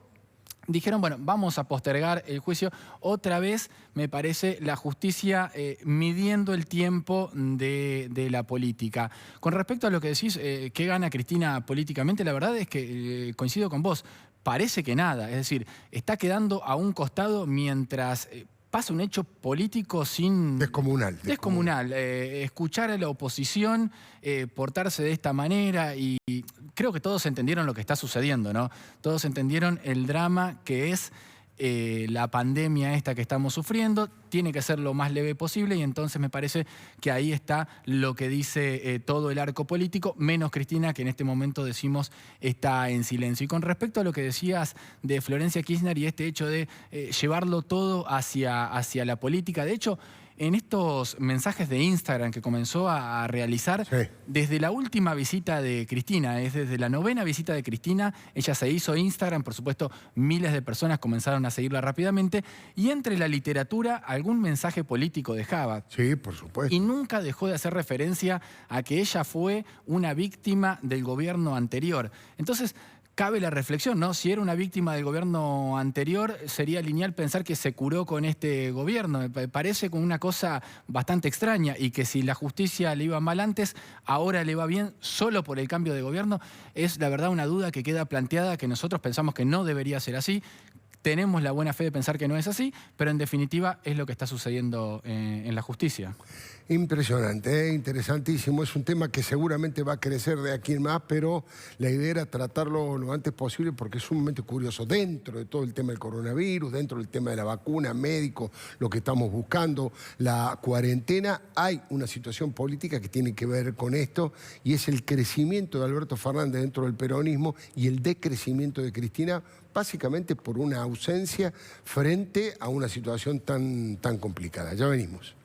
dijeron, bueno, vamos a postergar el juicio. Otra vez, me parece, la justicia midiendo el tiempo de la política. Con respecto a lo que decís, ¿qué gana Cristina políticamente? La verdad es que coincido con vos. Parece que nada, es decir, está quedando a un costado mientras pasa un hecho político sin... Descomunal. Escuchar a la oposición, portarse de esta manera y creo que todos entendieron lo que está sucediendo, ¿no? Todos entendieron el drama que es la pandemia esta que estamos sufriendo, tiene que ser lo más leve posible y entonces me parece que ahí está lo que dice todo el arco político, menos Cristina, que en este momento decimos está en silencio. Y con respecto a lo que decías de Florencia Kirchner y este hecho de llevarlo todo hacia la política, de hecho, en estos mensajes de Instagram que comenzó a realizar, desde la última visita de Cristina, desde la 9ª visita de Cristina, ella se hizo Instagram, por supuesto, miles de personas comenzaron a seguirla rápidamente, y entre la literatura algún mensaje político dejaba. Sí, por supuesto. Y nunca dejó de hacer referencia a que ella fue una víctima del gobierno anterior. Entonces, cabe la reflexión, ¿no? Si era una víctima del gobierno anterior, sería lineal pensar que se curó con este gobierno. Me parece como una cosa bastante extraña y que si la justicia le iba mal antes, ahora le va bien solo por el cambio de gobierno. Es la verdad una duda que queda planteada, que nosotros pensamos que no debería ser así. Tenemos la buena fe de pensar que no es así, pero en definitiva es lo que está sucediendo en la justicia. Impresionante, interesantísimo. Es un tema que seguramente va a crecer de aquí en más, pero la idea era tratarlo lo antes posible porque es sumamente curioso. Dentro de todo el tema del coronavirus, dentro del tema de la vacuna, médico, lo que estamos buscando, la cuarentena, hay una situación política que tiene que ver con esto y es el crecimiento de Alberto Fernández dentro del peronismo y el decrecimiento de Cristina, básicamente por una ausencia frente a una situación tan complicada. Ya venimos.